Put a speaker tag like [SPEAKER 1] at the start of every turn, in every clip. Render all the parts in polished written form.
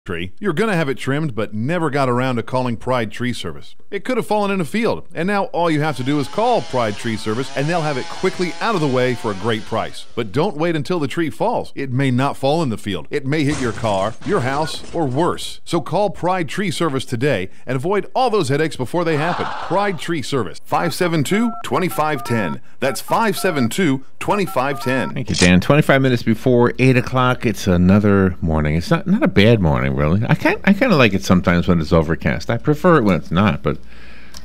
[SPEAKER 1] tree. You're gonna have it trimmed, but never got around to calling Pride Tree Service. It could have fallen in a field, and now all you have to do is call Pride Tree Service, and they'll have it quickly out of the way for a great price. But don't wait until the tree falls. It may not fall in the field. It may hit your car, your house, or worse. So call Pride Tree Service today and avoid all those headaches before they happen. Pride Tree Service, 572-2510. That's 572-2510.
[SPEAKER 2] Thank you, Dan. 25 minutes before 8 o'clock. It's another morning. It's not a bad morning, really. I kind of like it sometimes when it's overcast. I prefer it when it's not, but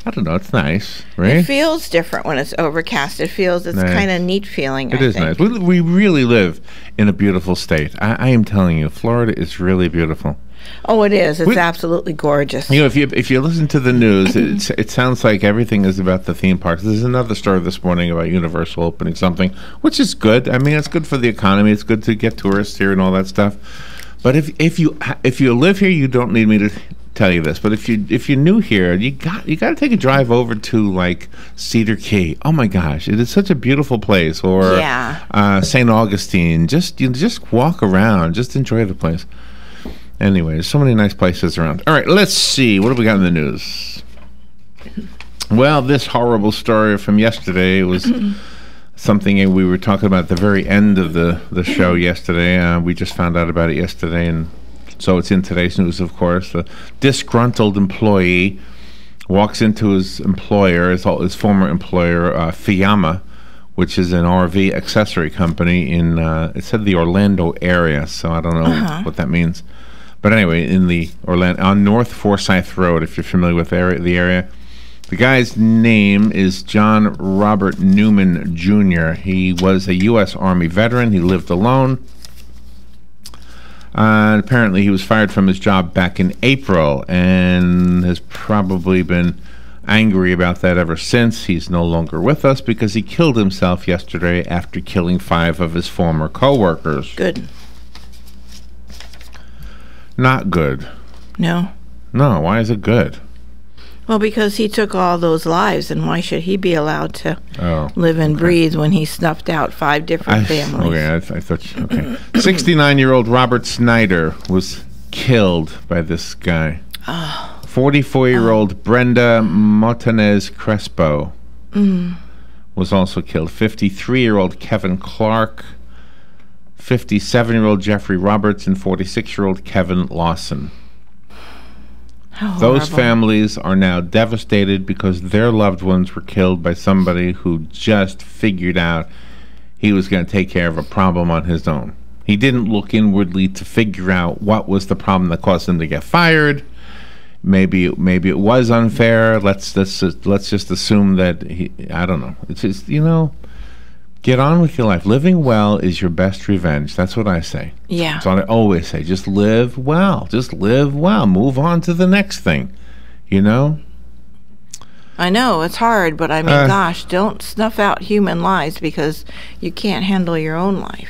[SPEAKER 2] I don't know. It's nice, right?
[SPEAKER 3] It feels different when it's overcast. It's nice. Kind of neat feeling,
[SPEAKER 2] I think. Nice. We really live in a beautiful state. I am telling you, Florida is really beautiful.
[SPEAKER 3] Oh, it is. It's absolutely gorgeous.
[SPEAKER 2] You know, if you listen to the news, it sounds like everything is about the theme parks. There's another story this morning about Universal opening something, which is good. I mean, it's good for the economy. It's good to get tourists here and all that stuff. But if you live here, you don't need me to tell you this. But if you're new here, you got to take a drive over to like Cedar Key. Oh my gosh, it is such a beautiful place. Or St. Augustine. Just walk around. Just enjoy the place. Anyway, there's so many nice places around. All right, let's see. What have we got in the news? Well, this horrible story from yesterday was something we were talking about at the very end of the show yesterday. We just found out about it yesterday, and so it's in today's news, of course. A disgruntled employee walks into his employer, his former employer, Fiamma, which is an RV accessory company in, it said the Orlando area, so I don't know what that means. But anyway, in the on North Forsyth Road, if you're familiar with the area, the guy's name is John Robert Newman Jr. He was a U.S. Army veteran. He lived alone. And apparently he was fired from his job back in April and has probably been angry about that ever since. He's no longer with us because he killed himself yesterday after killing 5 of his former co-workers.
[SPEAKER 3] Good.
[SPEAKER 2] Not good.
[SPEAKER 3] No.
[SPEAKER 2] No, why is it good?
[SPEAKER 3] Well, because he took all those lives, and why should he be allowed to live and breathe when he snuffed out 5 different families?
[SPEAKER 2] Okay, I thought. Okay, 69-year-old Robert Snyder was killed by this guy. 44-year-old Brenda Martinez Crespo was also killed. 53-year-old Kevin Clark, 57-year-old Jeffrey Roberts, and 46-year-old Kevin Lawson. Those families are now devastated because their loved ones were killed by somebody who just figured out he was going to take care of a problem on his own. He didn't look inwardly to figure out what was the problem that caused him to get fired. Maybe it was unfair. Let's just assume that I don't know. It's just, get on with your life. Living well is your best revenge. That's what I say.
[SPEAKER 3] Yeah.
[SPEAKER 2] That's what I always say. Just live well. Just live well. Move on to the next thing. I know it's hard, but I mean, gosh, don't snuff out human lives because you can't handle your own life.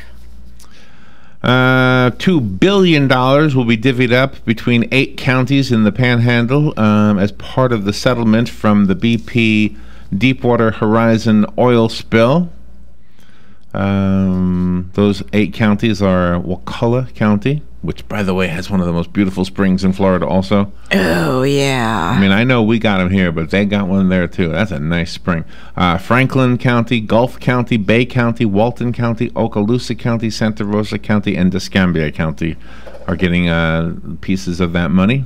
[SPEAKER 2] $2 billion will be divvied up between 8 counties in the Panhandle as part of the settlement from the BP Deepwater Horizon oil spill. Those 8 counties are Ocala County, which, by the way, has one of the most beautiful springs in Florida also.
[SPEAKER 3] Oh, yeah.
[SPEAKER 2] I mean, I know we got them here, but they got one there, too. That's a nice spring. Franklin County, Gulf County, Bay County, Walton County, Okaloosa County, Santa Rosa County, and Escambia County are getting pieces of that money.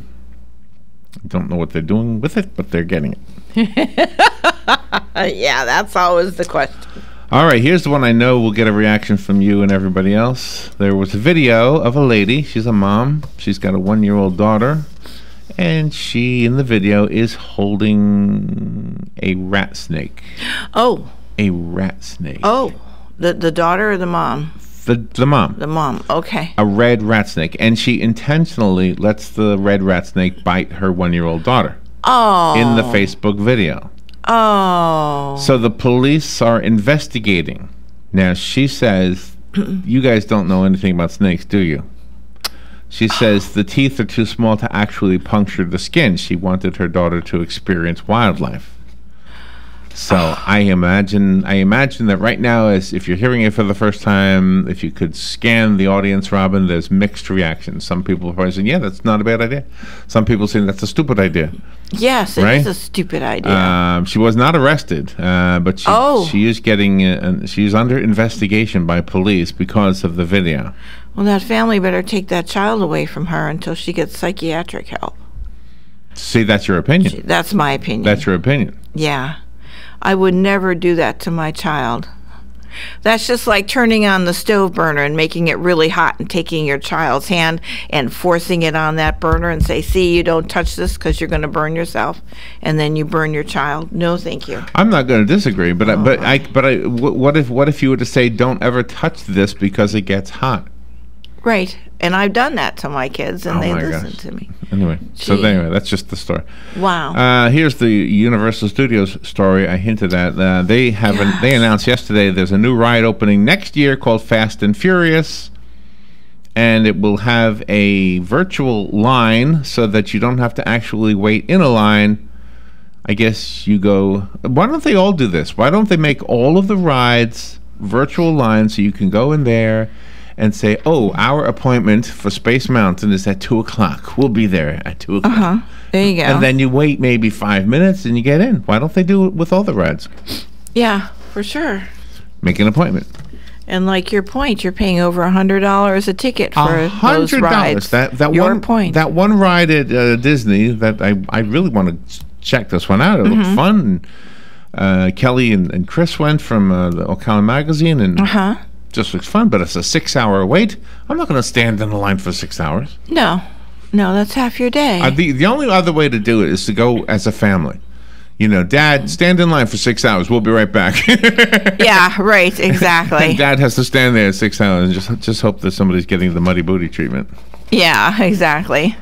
[SPEAKER 2] Don't know what they're doing with it, but they're getting it.
[SPEAKER 3] Yeah, that's always the question.
[SPEAKER 2] All right, here's the one I know will get a reaction from you and everybody else. There was a video of a lady. She's a mom. She's got a 1-year-old daughter. And she, in the video, is holding a rat snake.
[SPEAKER 3] Oh.
[SPEAKER 2] A rat snake.
[SPEAKER 3] Oh. The daughter or the mom?
[SPEAKER 2] The mom.
[SPEAKER 3] The mom, okay.
[SPEAKER 2] A red rat snake. And she intentionally lets the red rat snake bite her 1-year-old daughter.
[SPEAKER 3] Oh.
[SPEAKER 2] In the Facebook video.
[SPEAKER 3] Oh.
[SPEAKER 2] So the police are investigating. Now, she says, you guys don't know anything about snakes, do you? She says the teeth are too small to actually puncture the skin. She wanted her daughter to experience wildlife. So I imagine that right now, as if you're hearing it for the first time, if you could scan the audience, Robin, there's mixed reactions. Some people are probably saying, yeah, that's not a bad idea. Some people saying that's a stupid idea.
[SPEAKER 3] Yes, it is a stupid idea.
[SPEAKER 2] She was not arrested, but she is getting she's under investigation by police because of the video.
[SPEAKER 3] Well, that family better take that child away from her until she gets psychiatric help.
[SPEAKER 2] See, that's your opinion.
[SPEAKER 3] That's my opinion.
[SPEAKER 2] That's your opinion.
[SPEAKER 3] Yeah. I would never do that to my child. That's just like turning on the stove burner and making it really hot and taking your child's hand and forcing it on that burner and say, see, you don't touch this because you're going to burn yourself, and then you burn your child. No, thank you.
[SPEAKER 2] I'm not going to disagree, but what if you were to say, don't ever touch this because it gets hot?
[SPEAKER 3] Right. And I've done that to my kids, and they listen to me.
[SPEAKER 2] Anyway, that's just the story.
[SPEAKER 3] Wow.
[SPEAKER 2] Here's the Universal Studios story I hinted at. They announced yesterday there's a new ride opening next year called Fast and Furious, and it will have a virtual line so that you don't have to actually wait in a line. I guess you go. Why don't they all do this? Why don't they make all of the rides virtual lines so you can go in there and say, oh, our appointment for Space Mountain is at 2 o'clock. We'll be there at 2 o'clock.
[SPEAKER 3] There you go.
[SPEAKER 2] And then you wait maybe 5 minutes and you get in. Why don't they do it with all the rides?
[SPEAKER 3] Yeah, for sure.
[SPEAKER 2] Make an appointment.
[SPEAKER 3] And like your point, you're paying over $100 a ticket for those rides.
[SPEAKER 2] That one ride at Disney that I really want to check this one out. It looked fun. Kelly and Chris went from the Ocala magazine and just looks fun, but it's a 6-hour wait. I'm not going to stand in the line for 6 hours.
[SPEAKER 3] No, that's half your day.
[SPEAKER 2] The only other way to do it is to go as a family. You know, Dad, stand in line for 6 hours. We'll be right back.
[SPEAKER 3] Yeah, right, exactly.
[SPEAKER 2] And Dad has to stand there 6 hours and just hope that somebody's getting the muddy booty treatment.
[SPEAKER 3] Yeah, exactly.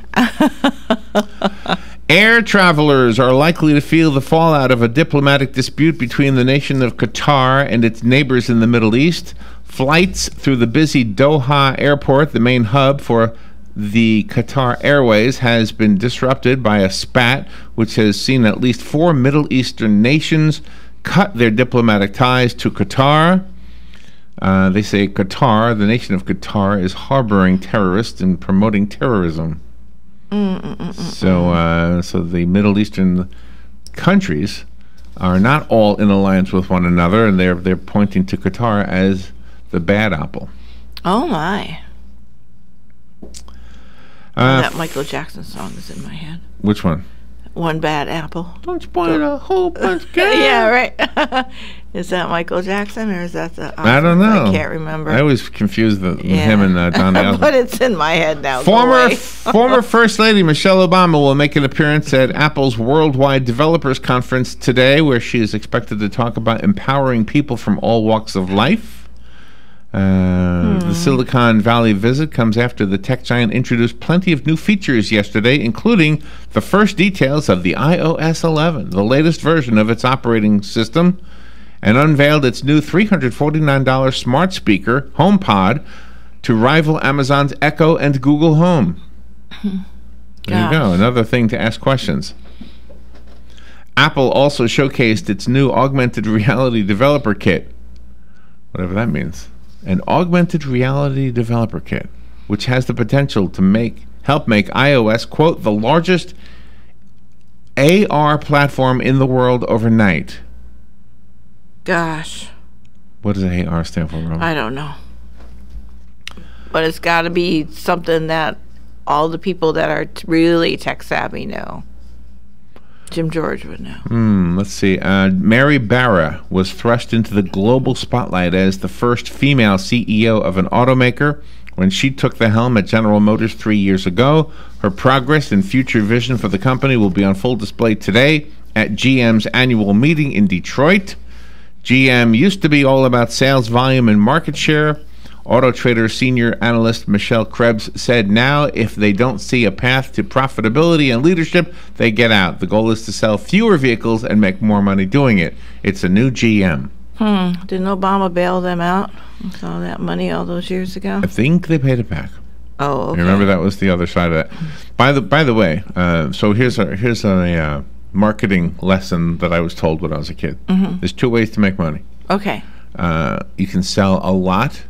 [SPEAKER 2] Air travelers are likely to feel the fallout of a diplomatic dispute between the nation of Qatar and its neighbors in the Middle East. Flights through the busy Doha airport, the main hub for the Qatar Airways, has been disrupted by a spat which has seen at least 4 Middle Eastern nations cut their diplomatic ties to Qatar. They say the nation of Qatar, is harboring terrorists and promoting terrorism. So the Middle Eastern countries are not all in alliance with one another, and they're pointing to Qatar as the bad apple.
[SPEAKER 3] Oh my! That Michael Jackson song is in my head.
[SPEAKER 2] Which one?
[SPEAKER 3] One Bad Apple.
[SPEAKER 2] Don't spoil a whole bunch, girl.
[SPEAKER 3] Yeah, right. Is that Michael Jackson or is that the?
[SPEAKER 2] I don't know.
[SPEAKER 3] I can't remember.
[SPEAKER 2] I always confuse him and Don Allen.
[SPEAKER 3] But it's in my head now.
[SPEAKER 2] Former First Lady Michelle Obama will make an appearance at Apple's Worldwide Developers Conference today, where she is expected to talk about empowering people from all walks of life. The Silicon Valley visit comes after the tech giant introduced plenty of new features yesterday, including the first details of the iOS 11, the latest version of its operating system, and unveiled its new $349 smart speaker, HomePod, to rival Amazon's Echo and Google Home. There you go, another thing to ask questions. Apple also showcased its new augmented reality developer kit, whatever that means. An augmented reality developer kit, which has the potential to help make iOS, quote, the largest AR platform in the world overnight.
[SPEAKER 3] Gosh.
[SPEAKER 2] What does AR stand for, Robin?
[SPEAKER 3] I don't know. But it's got to be something that all the people that are really tech savvy know. Jim George would know.
[SPEAKER 2] Let's see. Mary Barra was thrust into the global spotlight as the first female CEO of an automaker when she took the helm at General Motors 3 years ago. Her progress and future vision for the company will be on full display today at GM's annual meeting in Detroit. GM used to be all about sales volume and market share. Auto Trader senior analyst Michelle Krebs said now if they don't see a path to profitability and leadership, they get out. The goal is to sell fewer vehicles and make more money doing it. It's a new GM.
[SPEAKER 3] Didn't Obama bail them out with all that money all those years ago?
[SPEAKER 2] I think they paid it back.
[SPEAKER 3] Oh, okay.
[SPEAKER 2] Remember, that was the other side of that. By the way, so here's a marketing lesson that I was told when I was a kid. There's two ways to make money.
[SPEAKER 3] Okay.
[SPEAKER 2] You can sell a lot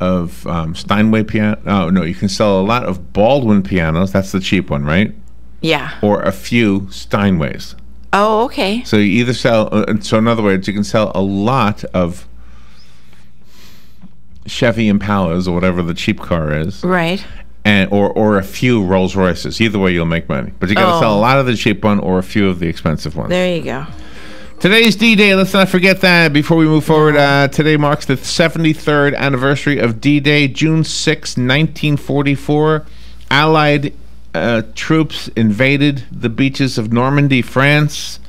[SPEAKER 2] of Steinway piano. Oh, no, you can sell a lot of Baldwin pianos. That's the cheap one, right?
[SPEAKER 3] Yeah.
[SPEAKER 2] Or a few Steinways.
[SPEAKER 3] Oh, okay.
[SPEAKER 2] So you either sell, so in other words, you can sell a lot of Chevy Impalas or whatever the cheap car is.
[SPEAKER 3] Right.
[SPEAKER 2] And or a few Rolls Royces. Either way, you'll make money. But you got to sell a lot of the cheap one or a few of the expensive ones.
[SPEAKER 3] There you go.
[SPEAKER 2] Today's D-Day. Let's not forget that before we move forward. Today marks the 73rd anniversary of D-Day, June 6, 1944. Allied troops invaded the beaches of Normandy, France.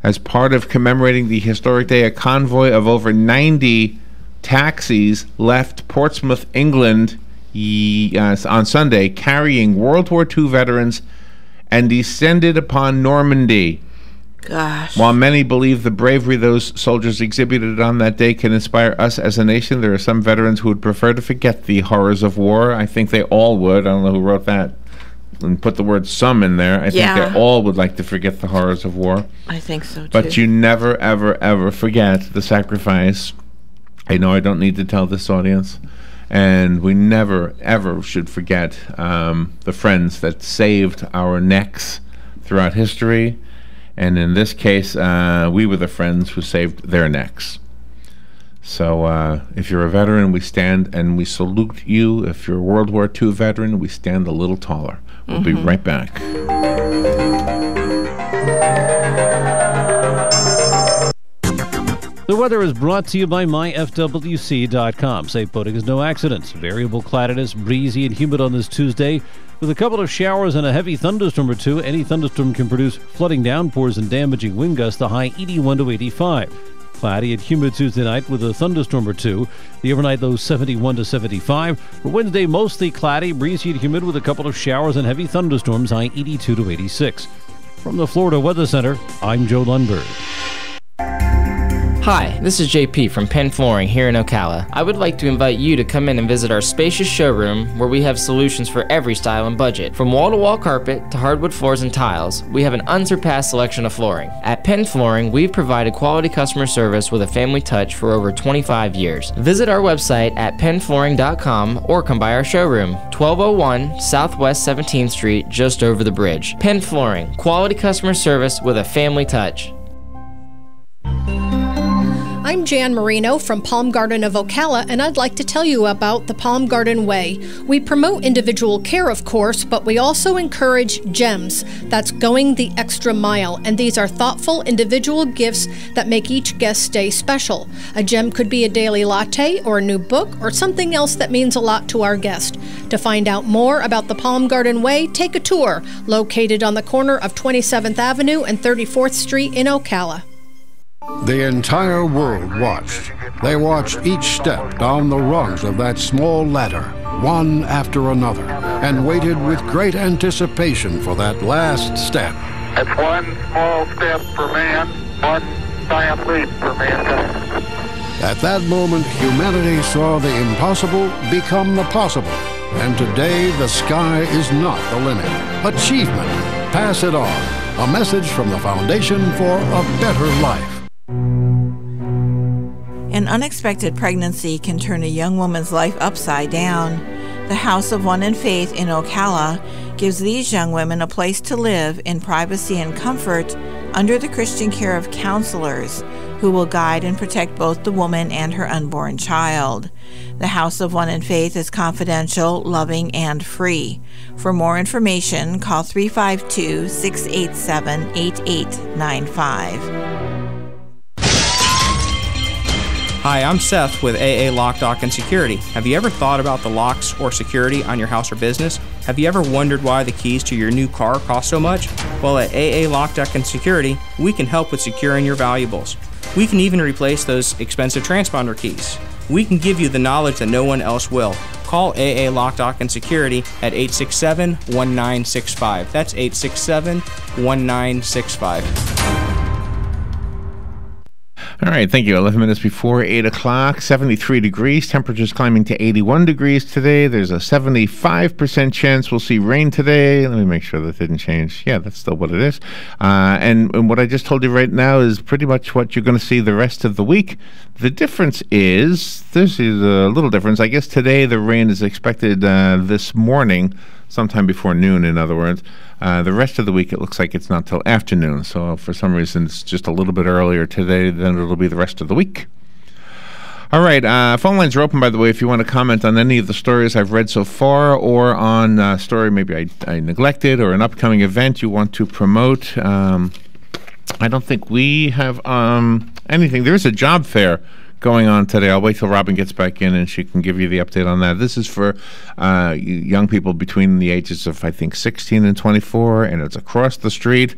[SPEAKER 2] As part of commemorating the historic day, a convoy of over 90 taxis left Portsmouth, England on Sunday, carrying World War II veterans and descended upon Normandy.
[SPEAKER 3] Gosh.
[SPEAKER 2] While many believe the bravery those soldiers exhibited on that day can inspire us as a nation, there are some veterans who would prefer to forget the horrors of war. I think they all would. I don't know who wrote that and put the word some in there. I think they all would like to forget the horrors of war.
[SPEAKER 3] I think so, too.
[SPEAKER 2] But you never, ever, ever forget the sacrifice. I know I don't need to tell this audience. And we never, ever should forget the friends that saved our necks throughout history. And in this case, we were the friends who saved their necks. So if you're a veteran, we stand and we salute you. If you're a World War II veteran, we stand a little taller. We'll be right back.
[SPEAKER 4] The weather is brought to you by myfwc.com. Safe boating is no accidents. Variable cloudiness, breezy and humid on this Tuesday, with a couple of showers and a heavy thunderstorm or two. Any thunderstorm can produce flooding downpours and damaging wind gusts, the high 81 to 85. Cloudy and humid Tuesday night with a thunderstorm or two. The overnight low 71 to 75. For Wednesday, mostly cloudy, breezy and humid with a couple of showers and heavy thunderstorms, high 82 to 86. From the Florida Weather Center, I'm Joe Lundberg.
[SPEAKER 5] Hi, this is JP from Penn Flooring here in Ocala. I would like to invite you to come in and visit our spacious showroom where we have solutions for every style and budget. From wall-to-wall carpet to hardwood floors and tiles, we have an unsurpassed selection of flooring. At Penn Flooring, we've provided quality customer service with a family touch for over 25 years. Visit our website at pennflooring.com or come by our showroom, 1201 Southwest 17th Street, just over the bridge. Penn Flooring, quality customer service with a family touch.
[SPEAKER 6] I'm Jan Marino from Palm Garden of Ocala, and I'd like to tell you about the Palm Garden Way. We promote individual care, of course, but we also encourage GEMS. That's going the extra mile, and these are thoughtful individual gifts that make each guest stay special. A gem could be a daily latte or a new book or something else that means a lot to our guest. To find out more about the Palm Garden Way, take a tour, located on the corner of 27th Avenue and 34th Street in Ocala.
[SPEAKER 7] The entire world watched. They watched each step down the rungs of that small ladder, one after another, and waited with great anticipation for that last step.
[SPEAKER 8] It's one small step for man, one giant leap for mankind.
[SPEAKER 7] At that moment, humanity saw the impossible become the possible. And today, the sky is not the limit. Achievement. Pass it on. A message from the Foundation for a Better Life.
[SPEAKER 3] An unexpected pregnancy can turn a young woman's life upside down. The House of One in Faith in Ocala gives these young women a place to live in privacy and comfort under the Christian care of counselors who will guide and protect both the woman and her unborn child. The House of One in Faith is confidential, loving, and free. For more information, call 352-687-8895.
[SPEAKER 9] Hi, I'm Seth with AA Lock, Dock, and Security. Have you ever thought about the locks or security on your house or business? Have you ever wondered why the keys to your new car cost so much? Well, at AA Lock, Dock, and Security, we can help with securing your valuables. We can even replace those expensive transponder keys. We can give you the knowledge that no one else will. Call AA Lock, Dock, and Security at 867-1965. That's 867-1965.
[SPEAKER 2] All right, thank you. 11 minutes before 8 o'clock, 73 degrees. Temperatures climbing to 81 degrees today. There's a 75% chance we'll see rain today. Let me make sure that didn't change. Yeah, that's still what it is. And what I just told you right now is pretty much what you're going to see the rest of the week. The difference is, this is a little difference. I guess today the rain is expected this morning, sometime before noon, in other words. The rest of the week, it looks like it's not till afternoon. So for some reason, it's just a little bit earlier today than it'll be the rest of the week. All right. Phone lines are open, by the way, if you want to comment on any of the stories I've read so far, or on a story maybe I neglected, or an upcoming event you want to promote. I don't think we have anything. There is a job fair going on today. I'll wait till Robin gets back in and she can give you the update on that. This is for young people between the ages of, I think, 16 and 24, and it's across the street,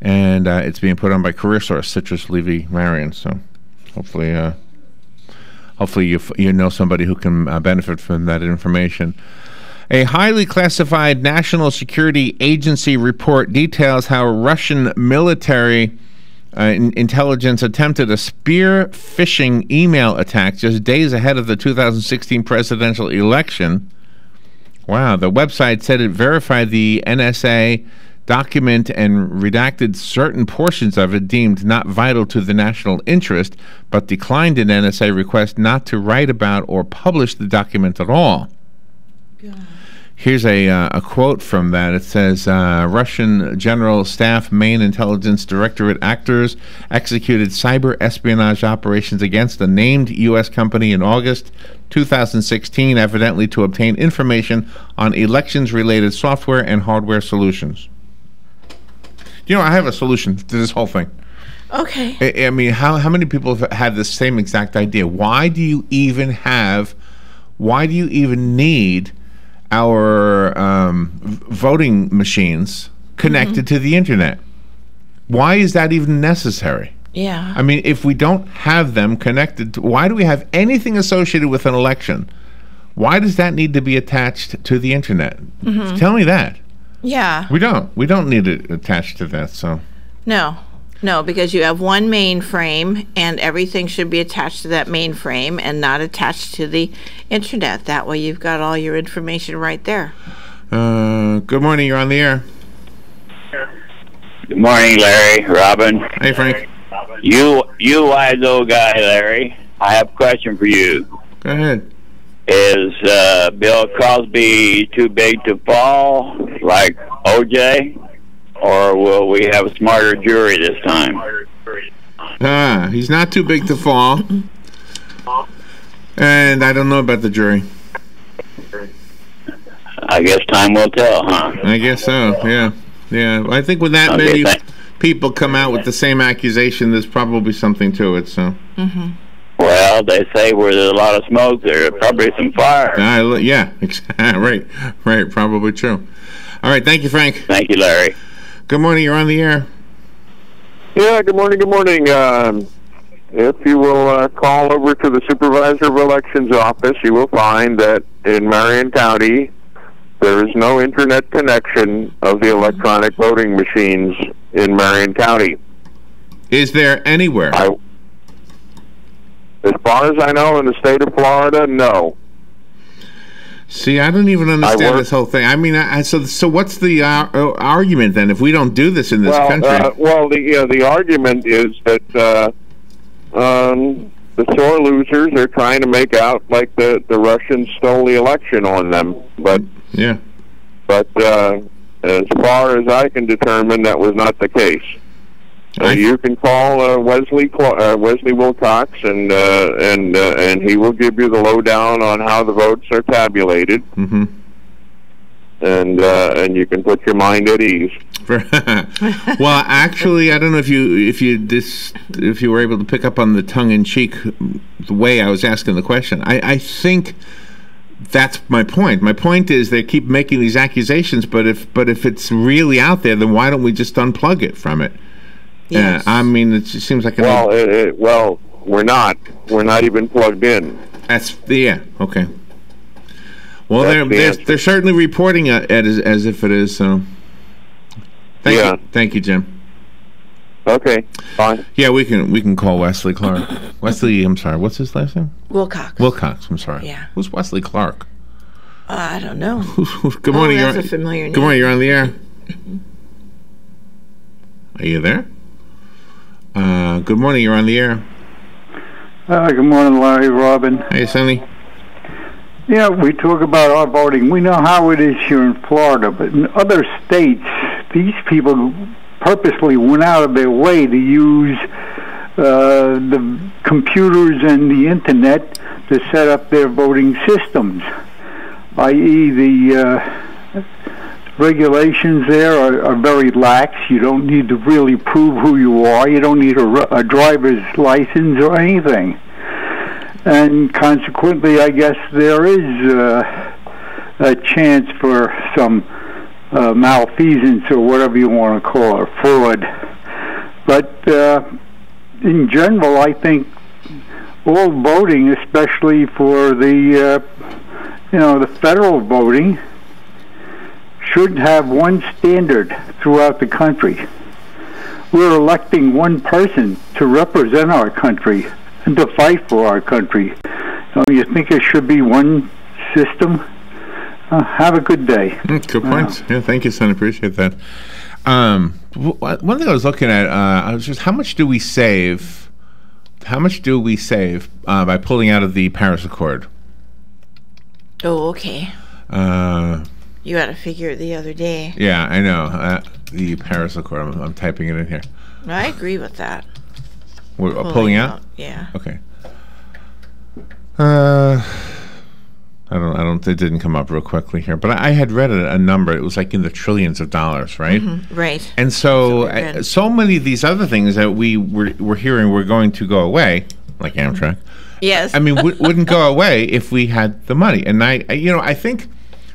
[SPEAKER 2] and it's being put on by Career Source, Citrus Levy Marion. So hopefully you know somebody who can benefit from that information. A highly classified National Security Agency report details how Russian military intelligence attempted a spear phishing email attack just days ahead of the 2016 presidential election. Wow, the website said it verified the NSA document and redacted certain portions of it deemed not vital to the national interest, but declined an NSA request not to write about or publish the document at all. God. Here's a quote from that. It says, Russian General Staff Main Intelligence Directorate actors executed cyber espionage operations against a named U.S. company in August 2016, evidently to obtain information on elections-related software and hardware solutions. You know, I have a solution to this whole thing.
[SPEAKER 3] Okay.
[SPEAKER 2] I mean, how many people have had the same exact idea? Why do you even need our voting machines connected to the internet? Why is that even necessary?
[SPEAKER 3] Yeah.
[SPEAKER 2] I mean, if we don't have them connected, why do we have anything associated with an election? Why does that need to be attached to the internet? Tell me that.
[SPEAKER 3] Yeah.
[SPEAKER 2] We don't need it attached to that. So
[SPEAKER 3] No, because you have one mainframe, and everything should be attached to that mainframe and not attached to the internet. That way you've got all your information right there.
[SPEAKER 2] Good morning. You're on the air.
[SPEAKER 10] Good morning, Larry, Robin.
[SPEAKER 2] Hey, Frank.
[SPEAKER 10] You wise old guy, Larry. I have a question for you.
[SPEAKER 2] Go ahead.
[SPEAKER 10] Is Bill Cosby too big to fall, like O.J.? Or will we have a smarter jury this time?
[SPEAKER 2] He's not too big to fall. And I don't know about the jury.
[SPEAKER 10] I guess time will tell, huh?
[SPEAKER 2] I guess so, yeah. Yeah, I think when that many people come out with the same accusation, there's probably something to it, so.
[SPEAKER 10] Well, they say where there's a lot of smoke, there's probably some fire.
[SPEAKER 2] Yeah, right, probably true. All right, thank you, Frank.
[SPEAKER 10] Thank you, Larry.
[SPEAKER 2] Good morning, you're on the air.
[SPEAKER 11] Yeah, good morning. If you will call over to the Supervisor of Elections office, you will find that in Marion County, there is no internet connection of the electronic voting machines in Marion County.
[SPEAKER 2] Is there anywhere?
[SPEAKER 11] As far as I know, in the state of Florida, no.
[SPEAKER 2] See, I don't even understand this whole thing. I mean, so what's the argument then? If we don't do this in this country,
[SPEAKER 11] the argument is that the sore losers are trying to make out like the Russians stole the election on them. But as far as I can determine, that was not the case. You can call Wesley Wilcox, and he will give you the lowdown on how the votes are tabulated, and you can put your mind at ease.
[SPEAKER 2] Well, actually, I don't know if you were able to pick up on the tongue-in-cheek the way I was asking the question. I think that's my point. My point is they keep making these accusations, but if it's really out there, then why don't we just unplug it from it?
[SPEAKER 3] Yes.
[SPEAKER 2] I mean, it just seems like
[SPEAKER 11] we're not even plugged in.
[SPEAKER 2] Okay. Well, they're certainly reporting it as if it is. So, thank you, Jim.
[SPEAKER 11] Okay, fine.
[SPEAKER 2] Yeah, we can call Wesley Clark. Wesley, I'm sorry, what's his last name?
[SPEAKER 3] Wilcox.
[SPEAKER 2] Wilcox, I'm sorry.
[SPEAKER 3] Yeah.
[SPEAKER 2] Who's Wesley Clark?
[SPEAKER 3] I don't know.
[SPEAKER 2] Good morning.
[SPEAKER 3] That's a familiar name.
[SPEAKER 2] Good morning, you're on the air. Are you there? Good morning, you're on the air.
[SPEAKER 12] Good morning, Larry, Robin.
[SPEAKER 2] Hey, Sonny.
[SPEAKER 12] Yeah, we talk about our voting. We know how it is here in Florida, but in other states, these people purposely went out of their way to use the computers and the internet to set up their voting systems, i.e. the regulations there are very lax. You don't need to really prove who you are. You don't need a driver's license or anything. And consequently, I guess there is a chance for some malfeasance or whatever you want to call it, fraud. But in general, I think all voting, especially for the the federal voting, should have one standard throughout the country. We're electing one person to represent our country and to fight for our country. Don't you think it should be one system? Have a good day.
[SPEAKER 2] Good points. Yeah, thank you, son. I appreciate that. One thing I was looking at, I was just, how much do we save? How much do we save by pulling out of the Paris Accord?
[SPEAKER 3] Oh, okay. You had to figure it the other day.
[SPEAKER 2] Yeah, I know. The Paris Accord. I'm typing it in here.
[SPEAKER 3] I agree with that.
[SPEAKER 2] We're pulling out?
[SPEAKER 3] Yeah.
[SPEAKER 2] Okay. I don't. It didn't come up real quickly here, but I had read a number. It was like in the trillions of dollars, right?
[SPEAKER 3] Mm-hmm. Right.
[SPEAKER 2] And so, so many of these other things that we were hearing were going to go away, like Amtrak.
[SPEAKER 3] Yes.
[SPEAKER 2] I mean, wouldn't go away if we had the money. And I think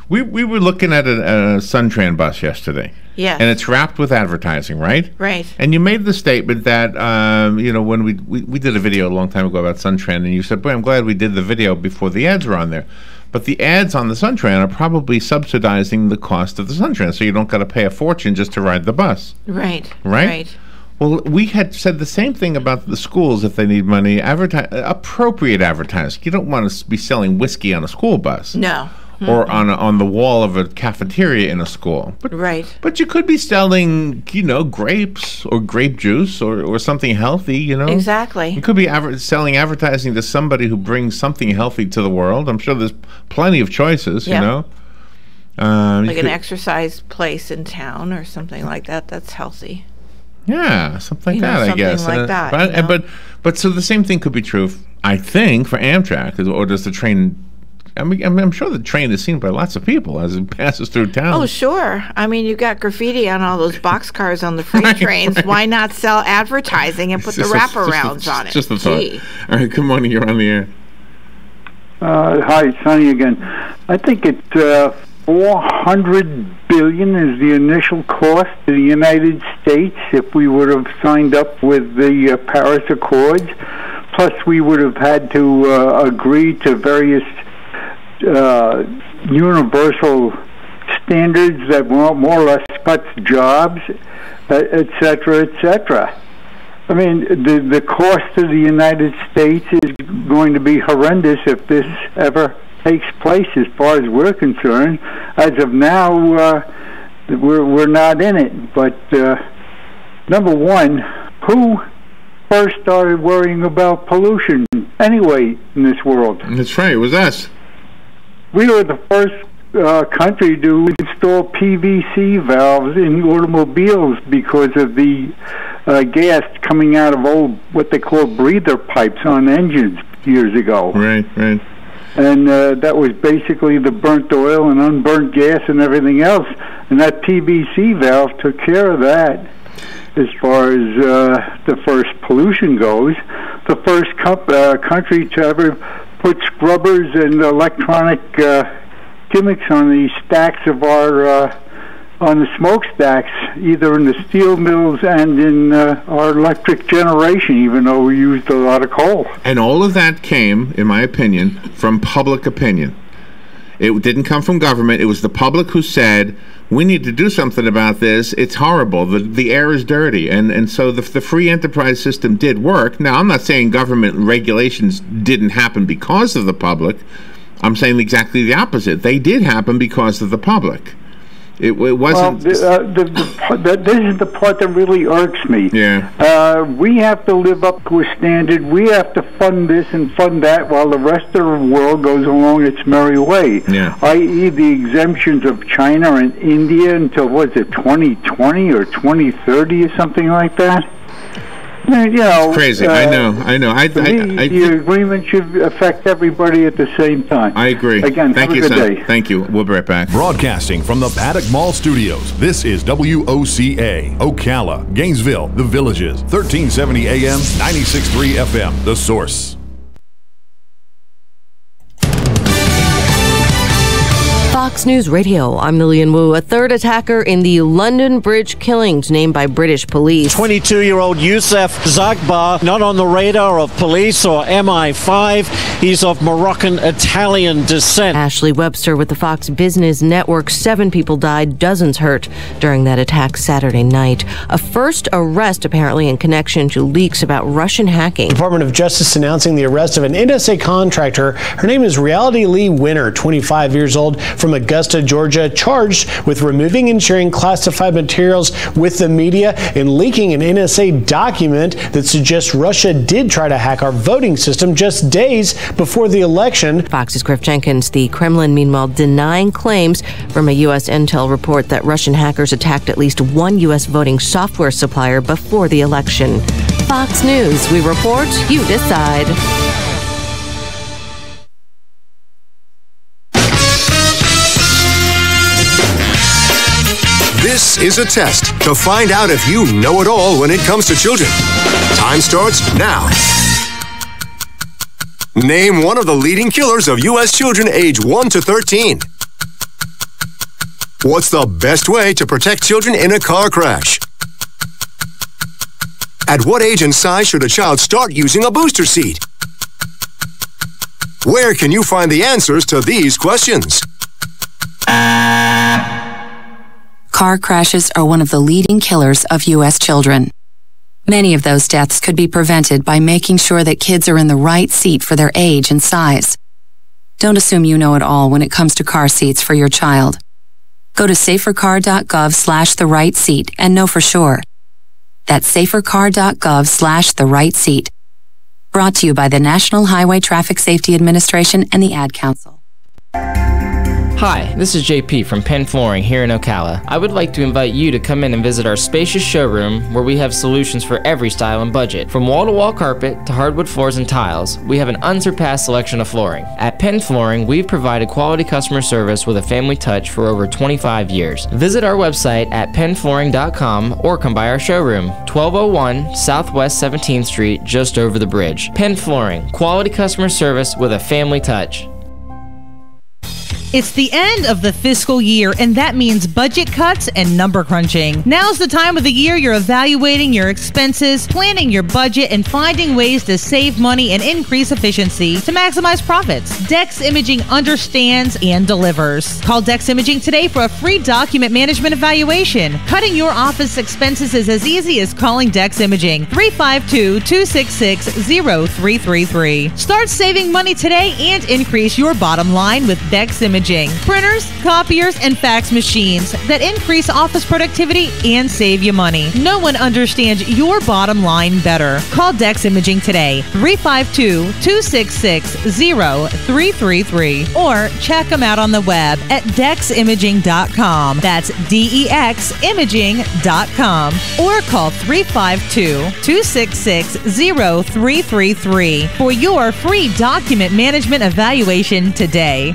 [SPEAKER 2] we were looking at a Suntran bus yesterday.
[SPEAKER 3] Yes.
[SPEAKER 2] And it's wrapped with advertising, right?
[SPEAKER 3] Right.
[SPEAKER 2] And you made the statement that, when we did a video a long time ago about Suntran, and you said, boy, I'm glad we did the video before the ads were on there. But the ads on the Suntran are probably subsidizing the cost of the Suntran, so you don't got to pay a fortune just to ride the bus.
[SPEAKER 3] Right.
[SPEAKER 2] Right?
[SPEAKER 3] Right.
[SPEAKER 2] Well, we had said the same thing about the schools if they need money. Appropriate advertising. You don't want to be selling whiskey on a school bus.
[SPEAKER 3] No.
[SPEAKER 2] Or on the wall of a cafeteria in a school.
[SPEAKER 3] Right.
[SPEAKER 2] But you could be selling, grapes or grape juice or something healthy,
[SPEAKER 3] Exactly.
[SPEAKER 2] You could be selling advertising to somebody who brings something healthy to the world. I'm sure there's plenty of choices,
[SPEAKER 3] Yep.
[SPEAKER 2] Like
[SPEAKER 3] an exercise place in town or something like that. That's healthy.
[SPEAKER 2] Yeah, something like that, I guess.
[SPEAKER 3] Something like that.
[SPEAKER 2] But so the same thing could be true, I think, for Amtrak, or does the train... I mean, I'm sure the train is seen by lots of people as it passes through town.
[SPEAKER 3] Oh, sure. I mean, you got graffiti on all those boxcars on the freight trains.
[SPEAKER 2] Right.
[SPEAKER 3] Why not sell advertising and put the wraparounds on it?
[SPEAKER 2] Just a thought. All right, good morning. You're on the air.
[SPEAKER 12] Hi, Sonny again. I think it's $400 billion is the initial cost to the United States if we would have signed up with the Paris Accords. Plus, we would have had to agree to various universal standards that more or less cuts jobs, et cetera, et cetera. I mean, the cost to the United States is going to be horrendous if this ever takes place, as far as we're concerned. As of now, we're not in it. But number one, who first started worrying about pollution anyway in this world?
[SPEAKER 2] That's right. It was us.
[SPEAKER 12] We were the first country to install PVC valves in automobiles because of the gas coming out of old, what they call breather pipes on engines years ago.
[SPEAKER 2] Right.
[SPEAKER 12] And that was basically the burnt oil and unburnt gas and everything else. And that PVC valve took care of that. As far as the first pollution goes, the first country to ever put scrubbers and electronic gimmicks on the stacks of our on the smokestacks, either in the steel mills and in our electric generation, even though we used a lot of coal.
[SPEAKER 2] And all of that came, in my opinion, from public opinion. It didn't come from government. It was the public who said, we need to do something about this. It's horrible. The air is dirty. And so the free enterprise system did work. Now, I'm not saying government regulations didn't happen because of the public. I'm saying exactly the opposite. They did happen because of the public. It wasn't.
[SPEAKER 12] Well, this is the part that really irks me.
[SPEAKER 2] Yeah.
[SPEAKER 12] We have to live up to a standard. We have to fund this and fund that while the rest of the world goes along its merry way.
[SPEAKER 2] Yeah.
[SPEAKER 12] I.e., the exemptions of China and India until, what is it, 2020 or 2030 or something like that? You know,
[SPEAKER 2] it's crazy. I know.
[SPEAKER 12] The agreement should affect everybody at the same time.
[SPEAKER 2] I agree.
[SPEAKER 12] Again,
[SPEAKER 2] thank
[SPEAKER 12] have
[SPEAKER 2] you,
[SPEAKER 12] a good
[SPEAKER 2] son.
[SPEAKER 12] day.
[SPEAKER 2] Thank you. We'll be right back.
[SPEAKER 1] Broadcasting from the Paddock Mall Studios, this is WOCA, Ocala, Gainesville, The Villages, 1370 AM, 96.3 FM, The Source.
[SPEAKER 13] Fox News Radio, I'm Lillian Wu. A third attacker in the London Bridge killings named by British police.
[SPEAKER 14] 22-year-old Youssef Zagba, not on the radar of police or MI5. He's of Moroccan-Italian descent.
[SPEAKER 13] Ashley Webster with the Fox Business Network. 7 people died, dozens hurt during that attack Saturday night. A first arrest apparently in connection to leaks about Russian hacking.
[SPEAKER 15] Department of Justice announcing the arrest of an NSA contractor. Her name is Reality Lee Winner, 25 years old, from Augusta, Georgia, charged with removing and sharing classified materials with the media and leaking an NSA document that suggests Russia did try to hack our voting system just days before the election.
[SPEAKER 13] Fox's Griff Jenkins. The Kremlin, meanwhile, denying claims from a U.S. intel report that Russian hackers attacked at least one U.S. voting software supplier before the election. Fox News. We report, you decide.
[SPEAKER 16] This is a test to find out if you know it all when it comes to children. Time starts now. Name one of the leading killers of U.S. children age 1 to 13. What's the best way to protect children in a car crash? At what age and size should a child start using a booster seat? Where can you find the answers to these questions?
[SPEAKER 17] Car crashes are one of the leading killers of U.S. children. Many of those deaths could be prevented by making sure that kids are in the right seat for their age and size. Don't assume you know it all when it comes to car seats for your child. Go to safercar.gov/the-right-seat and know for sure. That's safercar.gov/the-right-seat. Brought to you by the National Highway Traffic Safety Administration and the Ad Council.
[SPEAKER 5] Hi, this is JP from Penn Flooring here in Ocala. I would like to invite you to come in and visit our spacious showroom where we have solutions for every style and budget. From wall-to-wall carpet to hardwood floors and tiles, we have an unsurpassed selection of flooring. At Penn Flooring, we've provided quality customer service with a family touch for over 25 years. Visit our website at pennflooring.com or come by our showroom, 1201 Southwest 17th Street, just over the bridge. Penn Flooring, quality customer service with a family touch.
[SPEAKER 18] It's the end of the fiscal year, and that means budget cuts and number crunching. Now's the time of the year you're evaluating your expenses, planning your budget, and finding ways to save money and increase efficiency to maximize profits. Dex Imaging understands and delivers. Call Dex Imaging today for a free document management evaluation. Cutting your office expenses is as easy as calling Dex Imaging, 352-266-0333. Start saving money today and increase your bottom line with Dex Imaging. Printers, copiers, and fax machines that increase office productivity and save you money. No one understands your bottom line better. Call Dex Imaging today, 352-266-0333, or check them out on the web at deximaging.com. That's DEXimaging.com, or call 352-266-0333 for your free document management evaluation today.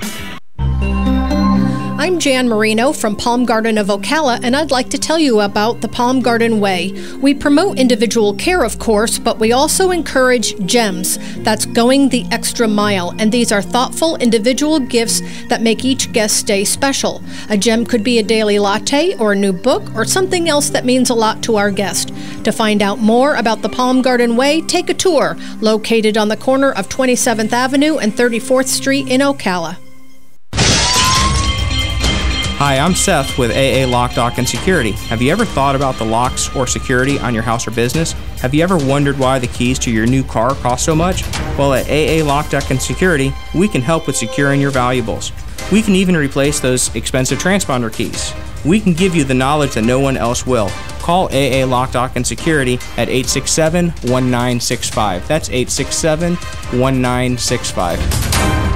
[SPEAKER 6] I'm Jan Marino from Palm Garden of Ocala, and I'd like to tell you about the Palm Garden Way. We promote individual care, of course, but we also encourage GEMS. That's going the extra mile, and these are thoughtful individual gifts that make each guest stay special. A gem could be a daily latte or a new book or something else that means a lot to our guest. To find out more about the Palm Garden Way, take a tour, located on the corner of 27th Avenue and 34th Street in Ocala.
[SPEAKER 9] Hi, I'm Seth with AA Lock, Dock, and Security. Have you ever thought about the locks or security on your house or business? Have you ever wondered why the keys to your new car cost so much? Well, at AA Lock, Dock, and Security, we can help with securing your valuables. We can even replace those expensive transponder keys. We can give you the knowledge that no one else will. Call AA Lock, Dock, and Security at 867-1965. That's 867-1965.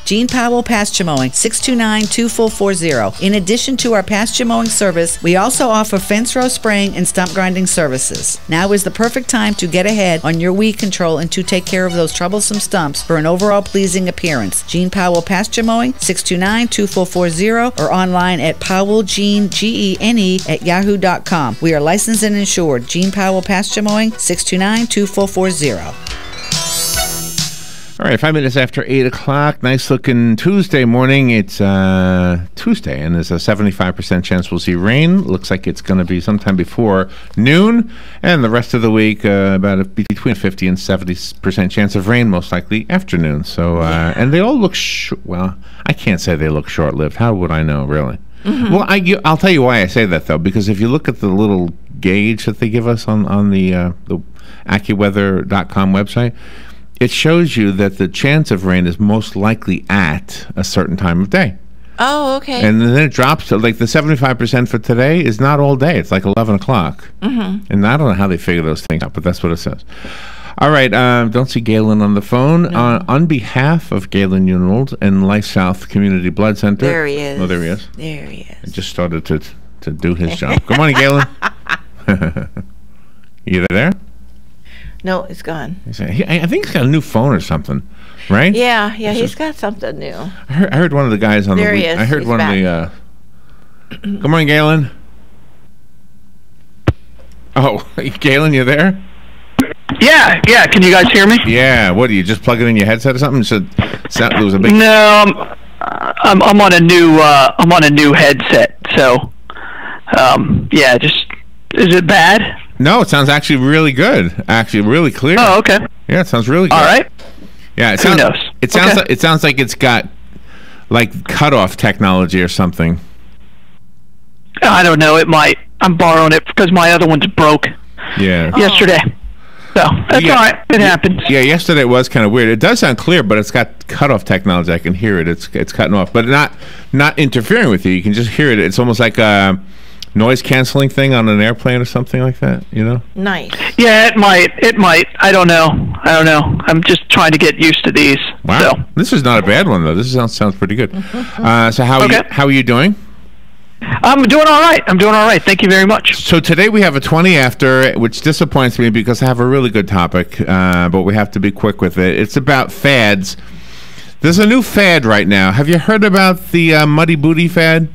[SPEAKER 19] Gene Powell Pasture Mowing, 629-2440. In addition to our pasture mowing service, we also offer fence row spraying and stump grinding services. Now is the perfect time to get ahead on your weed control and to take care of those troublesome stumps for an overall pleasing appearance. Gene Powell Pasture Mowing, 629-2440, or online at powellgene@yahoo.com. We are licensed and insured. Gene Powell Pasture Mowing, 629-2440.
[SPEAKER 2] All right, 5 minutes after 8 o'clock. Nice looking Tuesday morning. It's Tuesday, and there's a 75% chance we'll see rain. Looks like it's going to be sometime before noon. And the rest of the week, between 50 and 70% chance of rain, most likely afternoon. So, and they all look, well, I can't say they look short-lived. How would I know, really? Mm-hmm. Well, I'll tell you why I say that, though, because if you look at the little gauge that they give us on the AccuWeather.com website, it shows you that the chance of rain is most likely at a certain time of day.
[SPEAKER 3] Oh, okay.
[SPEAKER 2] And then it drops to, like, the 75% for today is not all day. It's like 11 o'clock. Mm-hmm. And I don't know how they figure those things out, but that's what it says. All right, don't see Galen on the phone. No. On behalf of Galen Unild and Life South Community Blood Center.
[SPEAKER 3] There he is.
[SPEAKER 2] Oh, there he is.
[SPEAKER 3] There he is.
[SPEAKER 2] I just started to do his job. Good morning, Galen. You there?
[SPEAKER 3] No, it's gone.
[SPEAKER 2] I think he's got a new phone or something, right?
[SPEAKER 3] Yeah, he's got something new.
[SPEAKER 2] I heard one of the guys on
[SPEAKER 3] there he is.
[SPEAKER 2] I heard
[SPEAKER 3] he's
[SPEAKER 2] one
[SPEAKER 3] back.
[SPEAKER 2] of the. Good morning, Galen. Oh, Galen, you there?
[SPEAKER 20] Yeah. Can you guys hear me?
[SPEAKER 2] Yeah. What, do you just plug it in your headset or something? There was a big.
[SPEAKER 20] No, I'm on a new headset. So, is it bad?
[SPEAKER 2] No, it sounds actually really good. Actually, really clear.
[SPEAKER 20] Oh, okay.
[SPEAKER 2] Yeah, it sounds really good.
[SPEAKER 20] All right.
[SPEAKER 2] Yeah, it sounds. It sounds like it's got like cutoff technology or something.
[SPEAKER 20] I don't know. It might. I'm borrowing it because my other one's broke.
[SPEAKER 2] Yeah.
[SPEAKER 20] Yesterday. So that's all right. It happens.
[SPEAKER 2] Yeah, yesterday was kind of weird. It does sound clear, but it's got cutoff technology. I can hear it. It's cutting off, but not interfering with you. You can just hear it. It's almost like a noise canceling thing on an airplane or something like that, you know?
[SPEAKER 3] Nice.
[SPEAKER 20] Yeah, it might. I don't know. I'm just trying to get used to these.
[SPEAKER 2] Wow.
[SPEAKER 20] So.
[SPEAKER 2] This is not a bad one, though. This sounds pretty good. So how are you doing?
[SPEAKER 20] I'm doing all right. Thank you very much.
[SPEAKER 2] So today we have a 20 after, which disappoints me because I have a really good topic, but we have to be quick with it. It's about fads. There's a new fad right now. Have you heard about the muddy booty fad?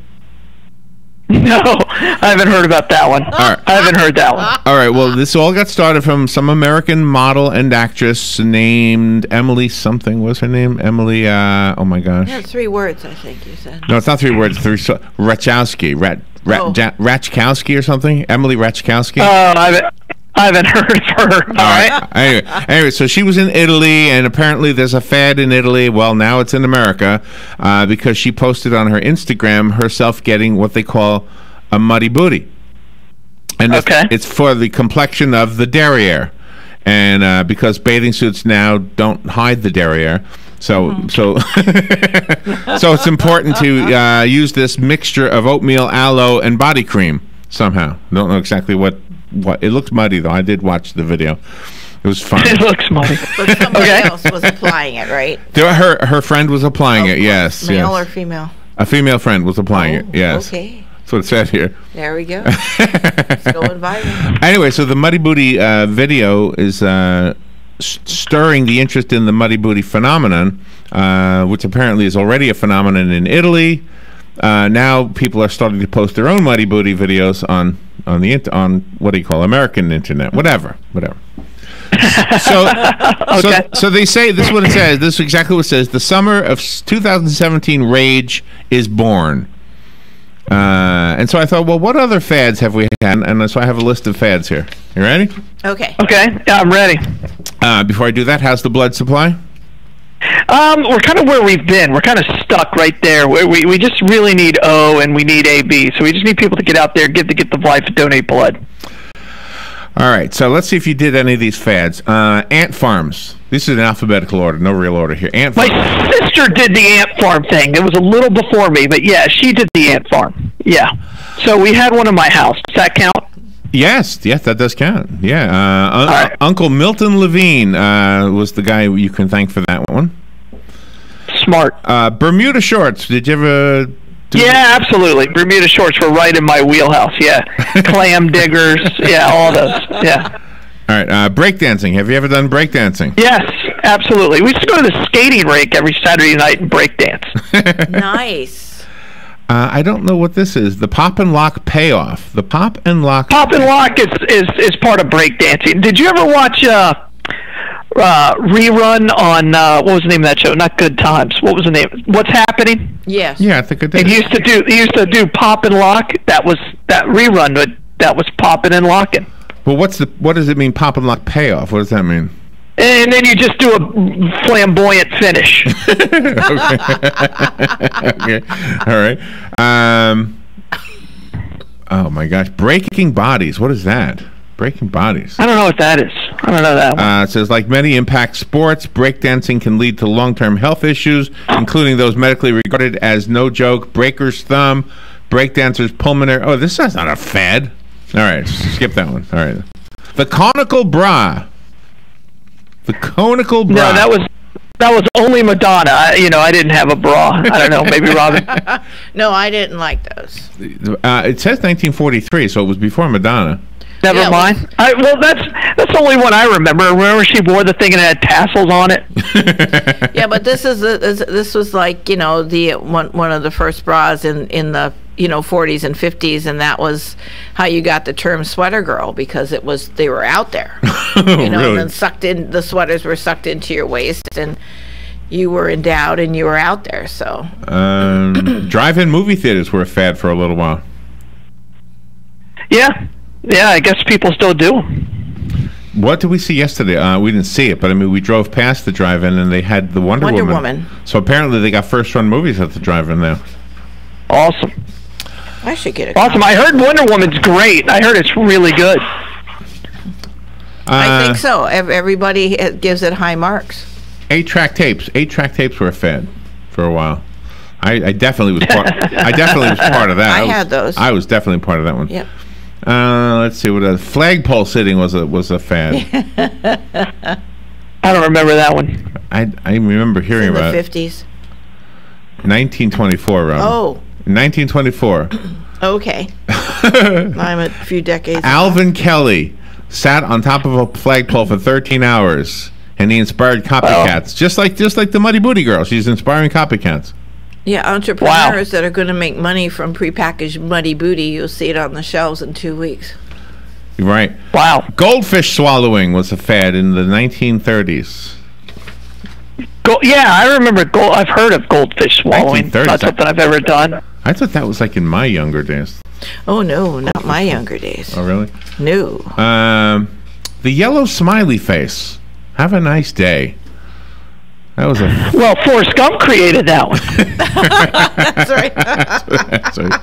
[SPEAKER 20] No, I haven't heard about that one.
[SPEAKER 2] Right.
[SPEAKER 20] I haven't heard that one.
[SPEAKER 2] All right, well, this all got started from some American model and actress named Emily something. What's her name? Emily, oh my gosh.
[SPEAKER 3] Yeah, 3 words, I think you said.
[SPEAKER 2] No, it's not 3 words. Rachkowski. Rachkowski or something? Emily Rachkowski?
[SPEAKER 20] Oh, I haven't heard of her. All right.
[SPEAKER 2] Anyway, so she was in Italy, and apparently there's a fad in Italy. Well, now it's in America because she posted on her Instagram herself getting what they call a muddy booty. And it's for the complexion of the derriere. And because bathing suits now don't hide the derriere, so it's important to use this mixture of oatmeal, aloe, and body cream somehow. Don't know exactly what it looks muddy, though. I did watch the video. It was fun.
[SPEAKER 20] It looks muddy.
[SPEAKER 3] But somebody else was applying it, right?
[SPEAKER 2] Her friend was applying it, yes.
[SPEAKER 3] Male or female?
[SPEAKER 2] A female friend was applying it, yes.
[SPEAKER 3] Okay.
[SPEAKER 2] That's what it said here.
[SPEAKER 3] There we go. It's going viral.
[SPEAKER 2] Anyway, so the Muddy Booty video is stirring the interest in the Muddy Booty phenomenon, which apparently is already a phenomenon in Italy. Now people are starting to post their own Muddy Booty videos on what do you call American internet, whatever. So they say, this is what it says. This is exactly what it says. The summer of 2017 rage is born. And so I thought, well, what other fads have we had? And so I have a list of fads here. You ready?
[SPEAKER 3] Okay.
[SPEAKER 20] Okay. Yeah, I'm ready.
[SPEAKER 2] Before I do that, how's the blood supply?
[SPEAKER 20] We're kind of where we've been. We're kind of stuck right there. We just really need O and we need AB. So we just need people to get out there, get the life, and donate blood.
[SPEAKER 2] All right, so let's see if you did any of these fads. Ant farms. This is in alphabetical order, no real order here. Ant farm.
[SPEAKER 20] My sister did the ant farm thing. It was a little before me, but yeah, she did the ant farm. Yeah. So we had one in my house. Does that count?
[SPEAKER 2] Yes, that does count. Yeah. Uncle Milton Levine was the guy you can thank for that one.
[SPEAKER 20] Smart.
[SPEAKER 2] Bermuda shorts. Did you ever...
[SPEAKER 20] Yeah, absolutely. Bermuda shorts were right in my wheelhouse. Yeah. Clam diggers. Yeah, all those. Yeah.
[SPEAKER 2] All right. Breakdancing. Have you ever done breakdancing?
[SPEAKER 20] Yes, absolutely. We used to go to the skating rink every Saturday night and breakdance.
[SPEAKER 3] Nice.
[SPEAKER 2] I don't know what this is. The pop and lock payoff. The pop and lock.
[SPEAKER 20] Pop and lock is part of breakdancing. Did you ever watch rerun on what was the name of that show? Not Good Times. What was the name? What's Happening?
[SPEAKER 3] Yes.
[SPEAKER 2] Yeah, I think I did.
[SPEAKER 20] He used to do pop and lock. That was that rerun. That was popping and locking.
[SPEAKER 2] Well, what does it mean? Pop and lock payoff. What does that mean?
[SPEAKER 20] And then you just do a flamboyant finish.
[SPEAKER 2] Okay. All right. Oh my gosh, breaking bodies. What is that? Breaking bodies.
[SPEAKER 20] I don't know what that is. I don't know that one.
[SPEAKER 2] It says, like many impact sports, breakdancing can lead to long-term health issues, including those medically regarded as no joke, breaker's thumb, breakdancer's pulmonary. Oh, this is not a fad. All right, skip that one. All right. The conical bra. The conical bra.
[SPEAKER 20] No, that was only Madonna. I didn't have a bra. I don't know. Maybe Robin.
[SPEAKER 3] No, I didn't like those.
[SPEAKER 2] It says 1943, so it was before Madonna.
[SPEAKER 20] Never mind. Well, that's the only one I remember. Remember, she wore the thing and it had tassels on it.
[SPEAKER 3] Yeah, but this was like the one of the first bras in the 40s and 50s, and that was how you got the term sweater girl, because they were out there.
[SPEAKER 2] Really?
[SPEAKER 3] And then the sweaters were sucked into your waist, and you were endowed and you were out there. So
[SPEAKER 2] drive-in movie theaters were a fad for a little while.
[SPEAKER 20] Yeah, I guess people still do.
[SPEAKER 2] What did we see yesterday? We didn't see it, but I mean, we drove past the drive-in and they had the Wonder Woman. So apparently they got first-run movies at the drive-in now.
[SPEAKER 20] Awesome.
[SPEAKER 3] I should get it.
[SPEAKER 20] Awesome. I heard Wonder Woman's great. I heard it's really good.
[SPEAKER 3] I think so. Everybody gives it high marks.
[SPEAKER 2] 8-track tapes. 8-track tapes were a fad for a while. I definitely was part. I definitely was part of that.
[SPEAKER 3] I had those.
[SPEAKER 2] I was definitely part of that one.
[SPEAKER 3] Yep.
[SPEAKER 2] Let's see what flagpole sitting was a fad.
[SPEAKER 20] I don't remember that one.
[SPEAKER 2] I remember hearing about
[SPEAKER 3] it. In the 50s.
[SPEAKER 2] 1924, Robin.
[SPEAKER 3] Oh.
[SPEAKER 2] 1924.
[SPEAKER 3] Okay. I'm a few decades.
[SPEAKER 2] Alvin Kelly sat on top of a flagpole for 13 hours, and he inspired copycats, just like the Muddy Booty Girl. She's inspiring copycats.
[SPEAKER 3] Yeah, entrepreneurs that are going to make money from prepackaged Muddy Booty. You'll see it on the shelves in 2 weeks.
[SPEAKER 2] Right.
[SPEAKER 20] Wow.
[SPEAKER 2] Goldfish swallowing was a fad in the 1930s.
[SPEAKER 20] Yeah, I remember. I've heard of goldfish swallowing. Not something I've ever done.
[SPEAKER 2] I thought that was like in my younger days.
[SPEAKER 3] Oh no, not my younger days.
[SPEAKER 2] Oh really?
[SPEAKER 3] No.
[SPEAKER 2] The yellow smiley face. Have a nice day. That was
[SPEAKER 20] well, Forrest Gump created that one.
[SPEAKER 3] That's right.
[SPEAKER 2] That's right.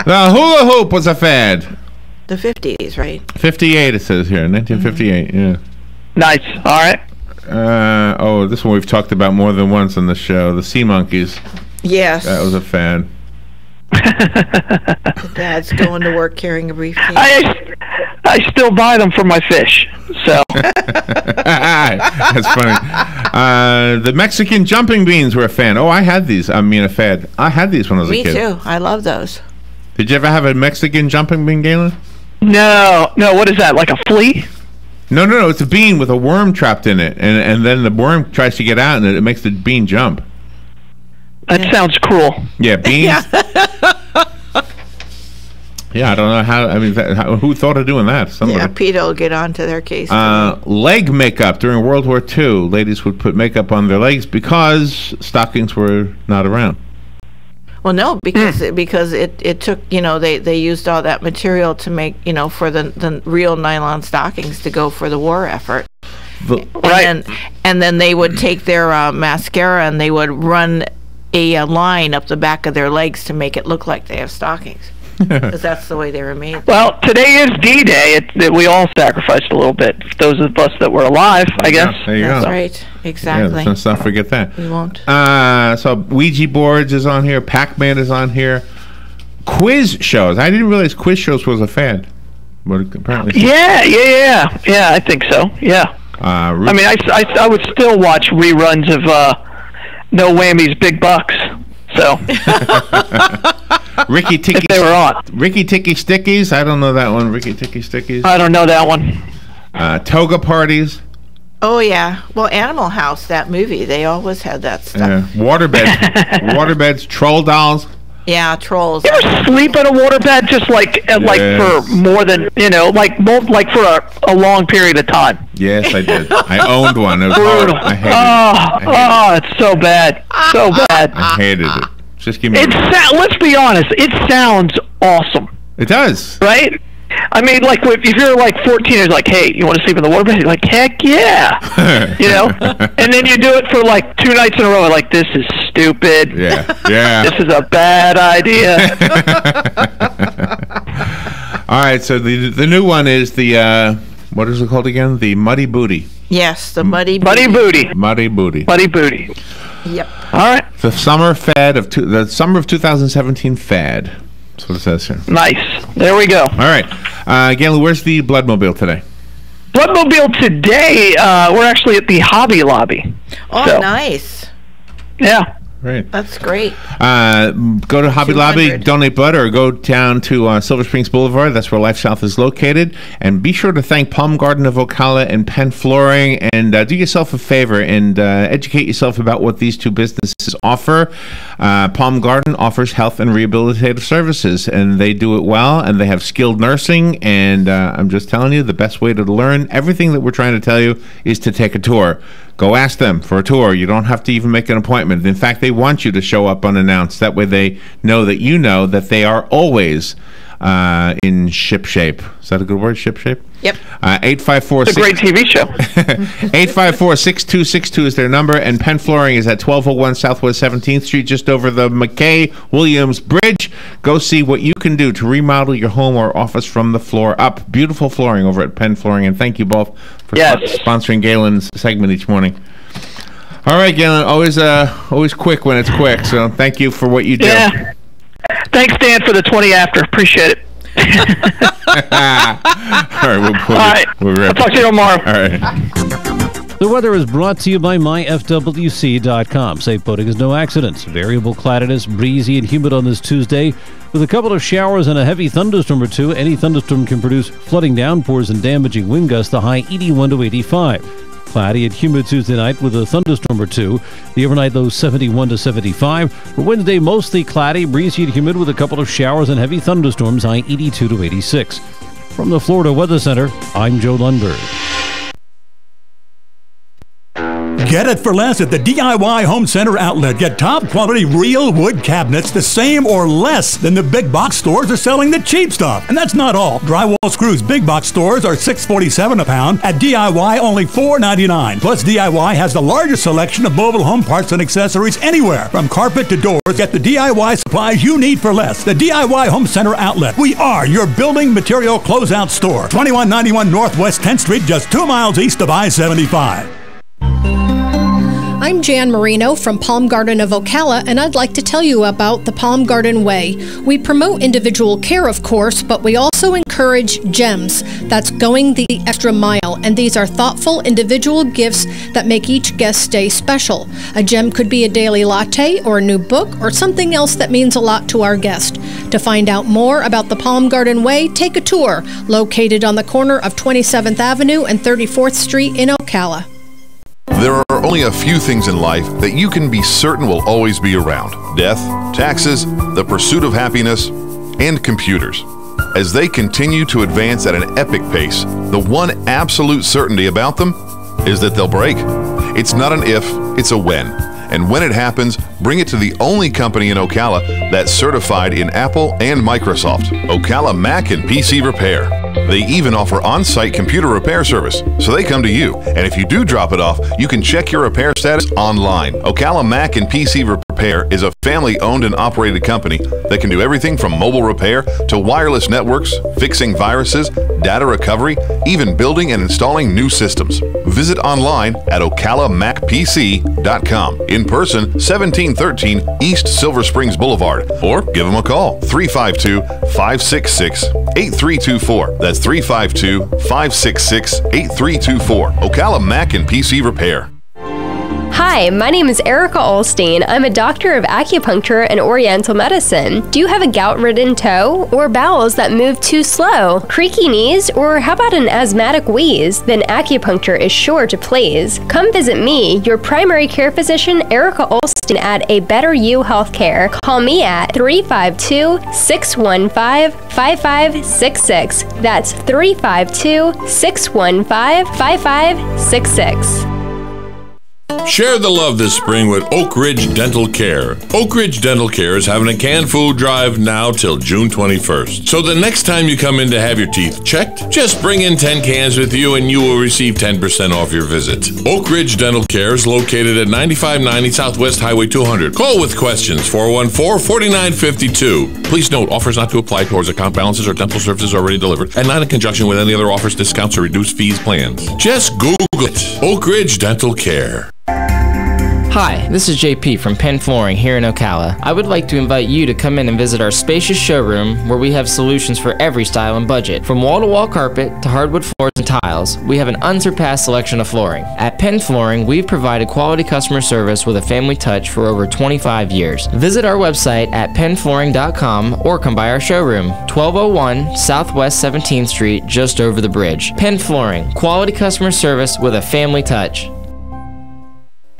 [SPEAKER 2] The hula hoop was a fad.
[SPEAKER 3] The 50s, right?
[SPEAKER 2] 58 it says here, 1958. Yeah.
[SPEAKER 20] Nice. All right.
[SPEAKER 2] This one we've talked about more than once on the show. The sea monkeys.
[SPEAKER 3] Yes.
[SPEAKER 2] That was a fad.
[SPEAKER 3] Dad's going to work carrying a briefcase.
[SPEAKER 20] I still buy them for my fish. So
[SPEAKER 2] that's funny. The Mexican jumping beans were a fan. Oh, I had these. I mean, a fad. I had these when I was a kid.
[SPEAKER 3] Me too. I love those.
[SPEAKER 2] Did you ever have a Mexican jumping bean, Galen?
[SPEAKER 20] No. What is that? Like a flea?
[SPEAKER 2] No. It's a bean with a worm trapped in it, and then the worm tries to get out, and it makes the bean jump.
[SPEAKER 20] That sounds cruel.
[SPEAKER 2] Yeah, beans. Yeah, I don't know how. I mean, who thought of doing that? Somebody.
[SPEAKER 3] Yeah, PETA will get onto their case.
[SPEAKER 2] Leg makeup during World War II. Ladies would put makeup on their legs because stockings were not around.
[SPEAKER 3] Well, no, because it took, they used all that material to make, for the real nylon stockings to go for the war effort. And then they would take their mascara and they would run a line up the back of their legs to make it look like they have stockings. Because that's the way they were made.
[SPEAKER 20] Well, today is D-Day. We all sacrificed a little bit. Those of us that were alive, I guess.
[SPEAKER 2] There you
[SPEAKER 3] That's
[SPEAKER 2] go.
[SPEAKER 3] right. Exactly.
[SPEAKER 2] Yeah, let's not forget that.
[SPEAKER 3] We won't.
[SPEAKER 2] So Ouija boards is on here. Pac-Man is on here. Quiz shows. I didn't realize quiz shows was a fad. But apparently.
[SPEAKER 20] Yeah. I think so. Yeah. I mean, I would still watch reruns of No Whammies, Big Bucks. So.
[SPEAKER 2] Ricky Ticky.
[SPEAKER 20] If they were on.
[SPEAKER 2] Ricky Ticky Stickies. I don't know that one. Ricky Ticky Stickies.
[SPEAKER 20] I don't know that one.
[SPEAKER 2] Toga parties.
[SPEAKER 3] Oh, yeah. Well, Animal House, that movie, they always had that stuff.
[SPEAKER 2] Yeah. Waterbeds. Troll dolls.
[SPEAKER 3] Yeah, trolls.
[SPEAKER 20] You ever sleep in a waterbed just like for more than, like for a long period of time?
[SPEAKER 2] Yes, I did. I owned one. It was
[SPEAKER 20] Brutal.
[SPEAKER 2] hard. I hated it.
[SPEAKER 20] It's so bad. So bad.
[SPEAKER 2] I hated it. Just give me.
[SPEAKER 20] Let's be honest. It sounds awesome.
[SPEAKER 2] It does.
[SPEAKER 20] Right? I mean, like if you're like 14, it's like, hey, you want to sleep in the waterbed? You're like, heck yeah, And then you do it for like 2 nights in a row. Like, this is stupid.
[SPEAKER 2] Yeah.
[SPEAKER 20] This is a bad idea.
[SPEAKER 2] All right. So the new one is the what is it called again? The Muddy Booty.
[SPEAKER 3] Yes, the Muddy
[SPEAKER 20] Booty.
[SPEAKER 2] Muddy Booty.
[SPEAKER 20] Muddy Booty.
[SPEAKER 3] Yep.
[SPEAKER 20] All right.
[SPEAKER 2] The summer of 2017 fad. That's what it says here.
[SPEAKER 20] Nice. There we go.
[SPEAKER 2] All right. Galen, where's the Bloodmobile today?
[SPEAKER 20] Bloodmobile today, we're actually at the Hobby Lobby.
[SPEAKER 3] Oh, nice.
[SPEAKER 20] Yeah.
[SPEAKER 2] Right.
[SPEAKER 3] That's great.
[SPEAKER 2] Go to Hobby Lobby, donate blood, or go down to Silver Springs Boulevard. That's where Life South is located. And be sure to thank Palm Garden of Ocala and Penn Flooring. And do yourself a favor and educate yourself about what these two businesses offer. Palm Garden offers health and rehabilitative services, and they do it well, and they have skilled nursing. And I'm just telling you, the best way to learn everything that we're trying to tell you is to take a tour. Go ask them for a tour. You don't have to even make an appointment. In fact, they want you to show up unannounced. That way they know that they are always in ship shape. Is that a good word, ship shape?
[SPEAKER 3] Yep.
[SPEAKER 2] 854.
[SPEAKER 20] It's a great TV show.
[SPEAKER 2] 854-6262 is their number, and Penn Flooring is at 1201 Southwest 17th Street, just over the McKay-Williams Bridge. Go see what you can do to remodel your home or office from the floor up. Beautiful flooring over at Penn Flooring, and thank you both for sponsoring Galen's segment each morning. All right, Galen, always quick when it's quick, so thank you for what you do.
[SPEAKER 20] Yeah. Thanks, Dan, for the 20 after. Appreciate it.
[SPEAKER 2] All right,
[SPEAKER 20] I'll talk to you tomorrow.
[SPEAKER 2] All right.
[SPEAKER 4] The weather is brought to you by myfwc.com. Safe boating is no accidents. Variable cloudiness, breezy and humid on this Tuesday, with a couple of showers and a heavy thunderstorm or two. Any thunderstorm can produce flooding downpours and damaging wind gusts, the high 81 to 85. Cloudy and humid Tuesday night with a thunderstorm or two. The overnight low 71 to 75. For Wednesday, mostly cloudy, breezy and humid with a couple of showers and heavy thunderstorms, high 82 to 86. From the Florida Weather Center, I'm Joe Lundberg.
[SPEAKER 21] Get it for less at the DIY Home Center outlet. Get top quality real wood cabinets the same or less than the big box stores are selling the cheap stuff. And that's not all. Drywall screws big box stores are $6.47 a pound. At DIY, only $4.99. Plus, DIY has the largest selection of mobile home parts and accessories anywhere. From carpet to doors, get the DIY supplies you need for less. The DIY Home Center outlet. We are your building material closeout store. 2191 Northwest 10th Street, just 2 miles east of I-75.
[SPEAKER 6] I'm Jan Marino from Palm Garden of Ocala, and I'd like to tell you about the Palm Garden Way. We promote individual care, of course, but we also encourage gems. That's going the extra mile, and these are thoughtful individual gifts that make each guest stay special. A gem could be a daily latte or a new book or something else that means a lot to our guest. To find out more about the Palm Garden Way, take a tour, located on the corner of 27th Avenue and 34th Street in Ocala.
[SPEAKER 1] There are only a few things in life that you can be certain will always be around: death, taxes, the pursuit of happiness, and computers. As they continue to advance at an epic pace, the one absolute certainty about them is that they'll break. It's not an if, it's a when. And when it happens, bring it to the only company in Ocala that's certified in Apple and Microsoft, Ocala Mac and PC Repair. They even offer on-site computer repair service, so they come to you. And if you do drop it off, you can check your repair status online. Ocala Mac and PC Repair is a family-owned and operated company that can do everything from mobile repair to wireless networks, fixing viruses, data recovery, even building and installing new systems. Visit online at ocalamacpc.com. In person, 1713 East Silver Springs Boulevard, or give them a call, 352-566-8324. That's 352-566-8324. Ocala Mac and PC Repair.
[SPEAKER 8] Hi, my name is Erica Olstein. I'm a doctor of acupuncture and oriental medicine. Do you have a gout-ridden toe or bowels that move too slow, creaky knees, or how about an asthmatic wheeze? Then acupuncture is sure to please. Come visit me, your primary care physician, Erica Olstein at A Better You Healthcare. Call me at 352-615-5566. That's 352-615-5566.
[SPEAKER 22] Share the love this spring with Oak Ridge Dental Care. Oak Ridge Dental Care is having a canned food drive now till June 21st. So the next time you come in to have your teeth checked, just bring in 10 cans with you and you will receive 10% off your visit. Oak Ridge Dental Care is located at 9590 Southwest Highway 200. Call with questions, 414-4952. Please note, offers not to apply towards account balances or dental services already delivered and not in conjunction with any other offers, discounts, or reduced fees plans. Just Google it. Oak Ridge Dental Care.
[SPEAKER 5] Hi, this is JP from Penn Flooring here in Ocala. I would like to invite you to come in and visit our spacious showroom where we have solutions for every style and budget. From wall-to-wall carpet to hardwood floors and tiles, we have an unsurpassed selection of flooring. At Penn Flooring, we've provided quality customer service with a family touch for over 25 years. Visit our website at pennflooring.com or come by our showroom, 1201 Southwest 17th Street, just over the bridge. Penn Flooring, quality customer service with a family touch.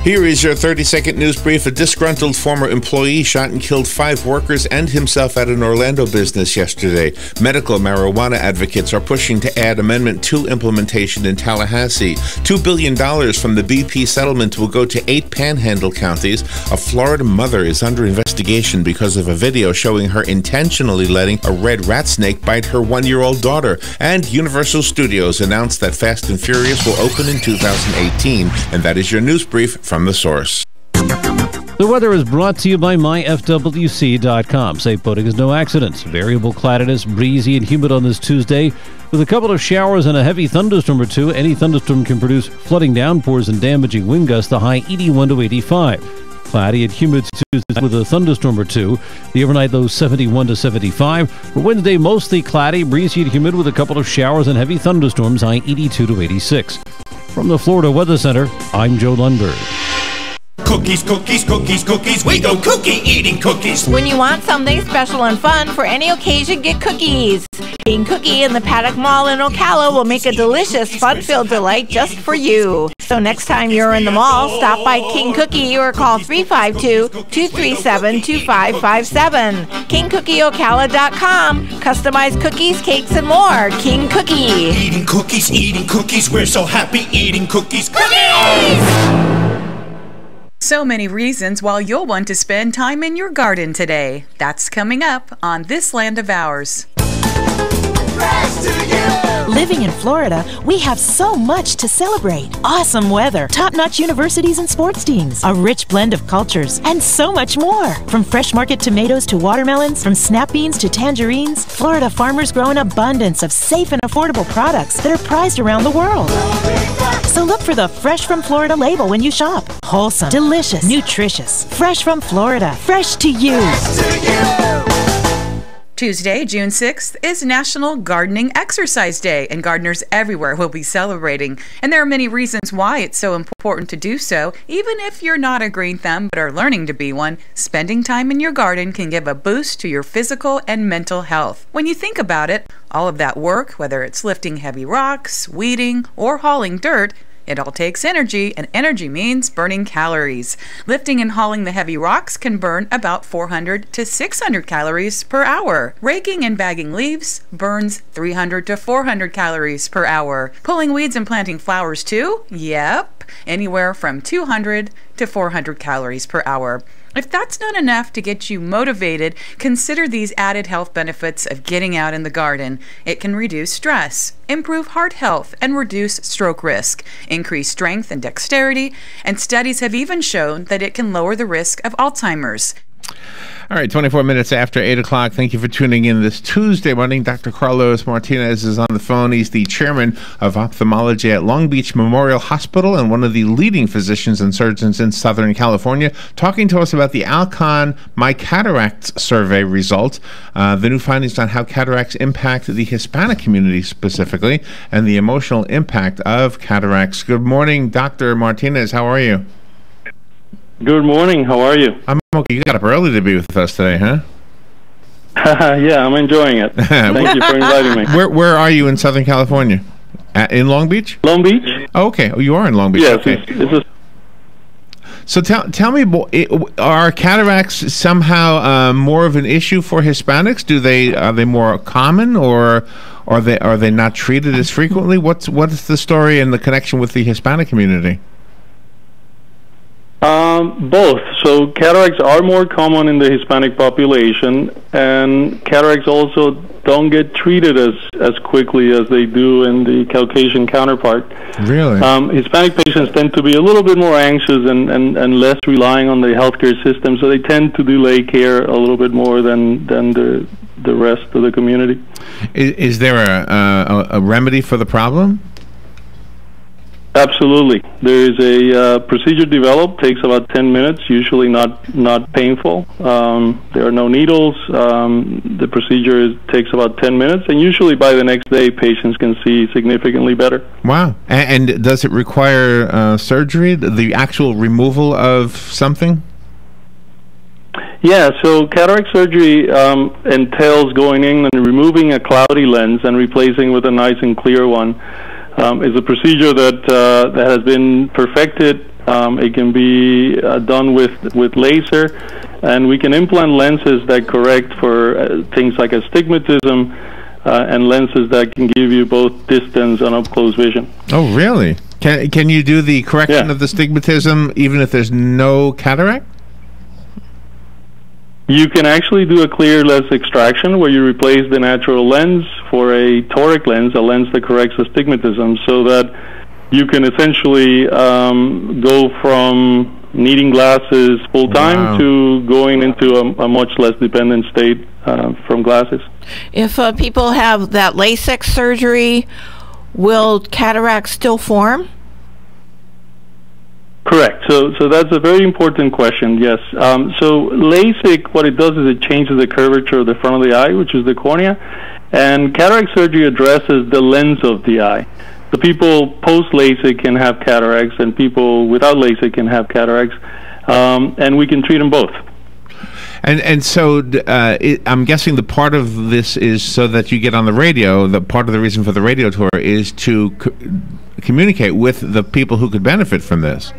[SPEAKER 2] Here is your 30-second news brief. A disgruntled former employee shot and killed 5 workers and himself at an Orlando business yesterday. Medical marijuana advocates are pushing to add Amendment 2 implementation in Tallahassee. $2 billion from the BP settlement will go to 8 panhandle counties. A Florida mother is under investigation because of a video showing her intentionally letting a red rat snake bite her 1-year-old daughter. And Universal Studios announced that Fast and Furious will open in 2018. And that is your news brief from the source.
[SPEAKER 4] The weather is brought to you by myfwc.com. Safe boating is no accidents. Variable cloudiness, breezy and humid on this Tuesday, with a couple of showers and a heavy thunderstorm or two. Any thunderstorm can produce flooding downpours and damaging wind gusts, the high 81 to 85. Cloudy and humid Tuesday with a thunderstorm or two. The overnight low 71 to 75. For Wednesday, mostly cloudy, breezy and humid with a couple of showers and heavy thunderstorms, high 82 to 86. From the Florida Weather Center, I'm Joe Lundberg.
[SPEAKER 23] Cookies, cookies, cookies, cookies. We go cookie eating cookies.
[SPEAKER 3] When you want something special and fun for any occasion, get cookies. King Cookie in the Paddock Mall in Ocala will make a delicious, fun-filled delight just for you. So next time you're in the mall, stop by King Cookie or call 352-237-2557. KingCookieOcala.com. Customized cookies, cakes, and more. King Cookie.
[SPEAKER 23] Eating cookies, we're so happy eating cookies. Cookies!
[SPEAKER 24] So many reasons why you'll want to spend time in your garden today. That's coming up on This Land of Ours.
[SPEAKER 25] Living in Florida, we have so much to celebrate. Awesome weather, top-notch universities and sports teams, a rich blend of cultures, and so much more. From fresh market tomatoes to watermelons, from snap beans to tangerines, Florida farmers grow an abundance of safe and affordable products that are prized around the world. So look for the Fresh from Florida label when you shop. Wholesome, delicious, nutritious. Fresh from Florida. Fresh to you.
[SPEAKER 24] Tuesday, June 6th, is National Gardening Exercise Day, and gardeners everywhere will be celebrating. And there are many reasons why it's so important to do so. Even if you're not a green thumb but are learning to be one, spending time in your garden can give a boost to your physical and mental health. When you think about it, all of that work, whether it's lifting heavy rocks, weeding, or hauling dirt, it all takes energy, and energy means burning calories. Lifting and hauling the heavy rocks can burn about 400 to 600 calories per hour. Raking and bagging leaves burns 300 to 400 calories per hour. Pulling weeds and planting flowers too? Yep, anywhere from 200 to 400 calories per hour. If that's not enough to get you motivated, consider these added health benefits of getting out in the garden. It can reduce stress, improve heart health, and reduce stroke risk, increase strength and dexterity, and studies have even shown that it can lower the risk of Alzheimer's.
[SPEAKER 2] All right, 24 minutes after 8 o'clock. Thank you for tuning in this Tuesday morning. Dr. Carlos Martinez is on the phone. He's the chairman of ophthalmology at Long Beach Memorial Hospital and one of the leading physicians and surgeons in Southern California, talking to us about the Alcon My Cataracts survey results, the new findings on how cataracts impact the Hispanic community specifically, and the emotional impact of cataracts. Good morning, Dr. Martinez. How are you?
[SPEAKER 7] Good morning. How are you?
[SPEAKER 2] I'm okay. You got up early to be with us today, huh?
[SPEAKER 7] Yeah, I'm enjoying it. Thank you for inviting me.
[SPEAKER 2] Where are you in Southern California? In Long Beach?
[SPEAKER 7] Long Beach.
[SPEAKER 2] Oh, okay. Oh, you are in Long Beach.
[SPEAKER 7] Yes.
[SPEAKER 2] Okay. So tell me, are cataracts somehow more of an issue for Hispanics? Are they more common, or are they not treated as frequently? What's the story and the connection with the Hispanic community?
[SPEAKER 7] Both. So cataracts are more common in the Hispanic population, and cataracts also don't get treated as quickly as they do in the Caucasian counterpart.
[SPEAKER 2] Really?
[SPEAKER 7] Hispanic patients tend to be a little bit more anxious and less relying on the healthcare system, so they tend to delay care a little bit more than the rest of the community.
[SPEAKER 2] Is there a remedy for the problem?
[SPEAKER 7] Absolutely. There is a procedure developed, takes about 10 minutes, usually not painful. There are no needles. The procedure takes about 10 minutes, and usually by the next day, patients can see significantly better.
[SPEAKER 2] Wow. And does it require surgery, the actual removal of something?
[SPEAKER 7] Yeah, so cataract surgery entails going in and removing a cloudy lens and replacing with a nice and clear one. Is a procedure that has been perfected. It can be done with laser, and we can implant lenses that correct for things like astigmatism and lenses that can give you both distance and up-close vision.
[SPEAKER 2] Oh, really? Can you do the correction of the astigmatism even if there's no cataract?
[SPEAKER 7] You can actually do a clear lens extraction where you replace the natural lens for a toric lens, a lens that corrects astigmatism, so that you can essentially go from needing glasses full-time to going into a much less dependent state from glasses.
[SPEAKER 3] If people have that LASIK surgery, will cataracts still form?
[SPEAKER 7] Correct. So that's a very important question, yes. So LASIK, what it does is it changes the curvature of the front of the eye, which is the cornea, and cataract surgery addresses the lens of the eye. The people post-LASIK can have cataracts, and people without LASIK can have cataracts, and we can treat them both.
[SPEAKER 2] And so I'm guessing the part of this is so that you get on the radio. The part of the reason for the radio tour is to communicate with the people who could benefit from this.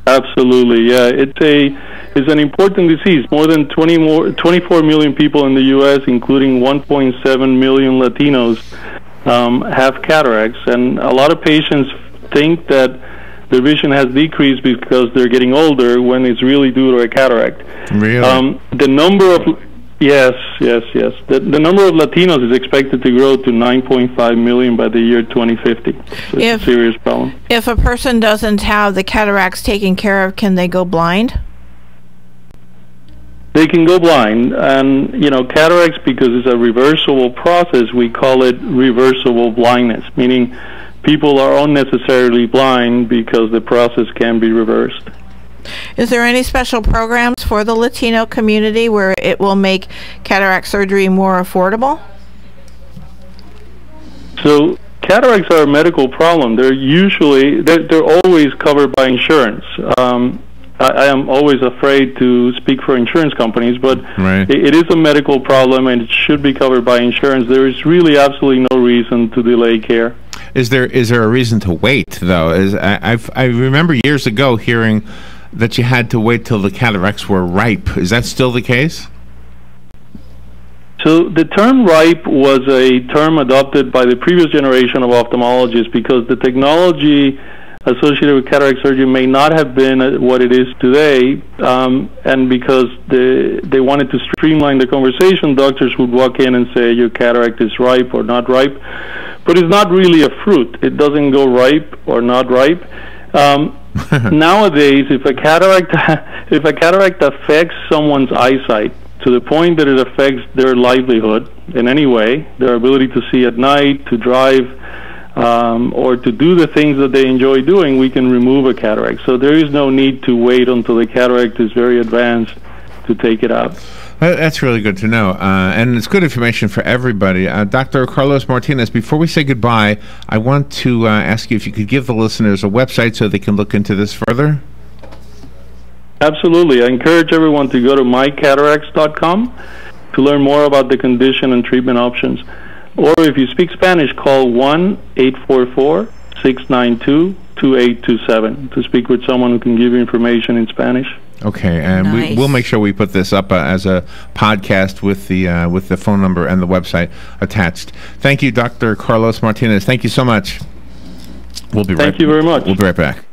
[SPEAKER 7] Absolutely, yeah. It's an important disease. More than 24 million people in the U.S., including 1.7 million Latinos, have cataracts, and a lot of patients think that their vision has decreased because they're getting older, when it's really due to a cataract.
[SPEAKER 2] Really?
[SPEAKER 7] The number of The number of Latinos is expected to grow to 9.5 million by the year 2050. So it's a serious problem.
[SPEAKER 3] If a person doesn't have the cataracts taken care of, can they go blind?
[SPEAKER 7] They can go blind, and cataracts, because it's a reversible process, we call it reversible blindness, meaning people are unnecessarily blind because the process can be reversed.
[SPEAKER 3] Is there any special programs for the Latino community where it will make cataract surgery more affordable?
[SPEAKER 7] So cataracts are a medical problem. They're always covered by insurance. I am always afraid to speak for insurance companies, but it is a medical problem and it should be covered by insurance. There is really absolutely no reason to delay care.
[SPEAKER 2] Is there a reason to wait, though? I remember years ago hearing that you had to wait till the cataracts were ripe. Is that still the case?
[SPEAKER 7] So the term ripe was a term adopted by the previous generation of ophthalmologists because the technology associated with cataract surgery may not have been what it is today, and because they wanted to streamline the conversation, doctors would walk in and say your cataract is ripe or not ripe, but it's not really a fruit. It doesn't go ripe or not ripe. Nowadays, if a cataract affects someone's eyesight to the point that it affects their livelihood in any way, their ability to see at night, to drive, or to do the things that they enjoy doing, we can remove a cataract. So there is no need to wait until the cataract is very advanced to take it out.
[SPEAKER 2] That's really good to know, and it's good information for everybody. Dr. Carlos Martinez, before we say goodbye, I want to ask you if you could give the listeners a website so they can look into this further.
[SPEAKER 7] Absolutely. I encourage everyone to go to mycataracts.com to learn more about the condition and treatment options. Or if you speak Spanish, call 1-844-692-2827 to speak with someone who can give you information in Spanish.
[SPEAKER 2] Okay, and
[SPEAKER 7] Nice.
[SPEAKER 2] we'll make sure we put this up as a podcast with the phone number and the website attached. Thank you, Dr. Carlos Martinez. Thank you so much. We'll be
[SPEAKER 7] Thank you very much.
[SPEAKER 2] We'll be right back.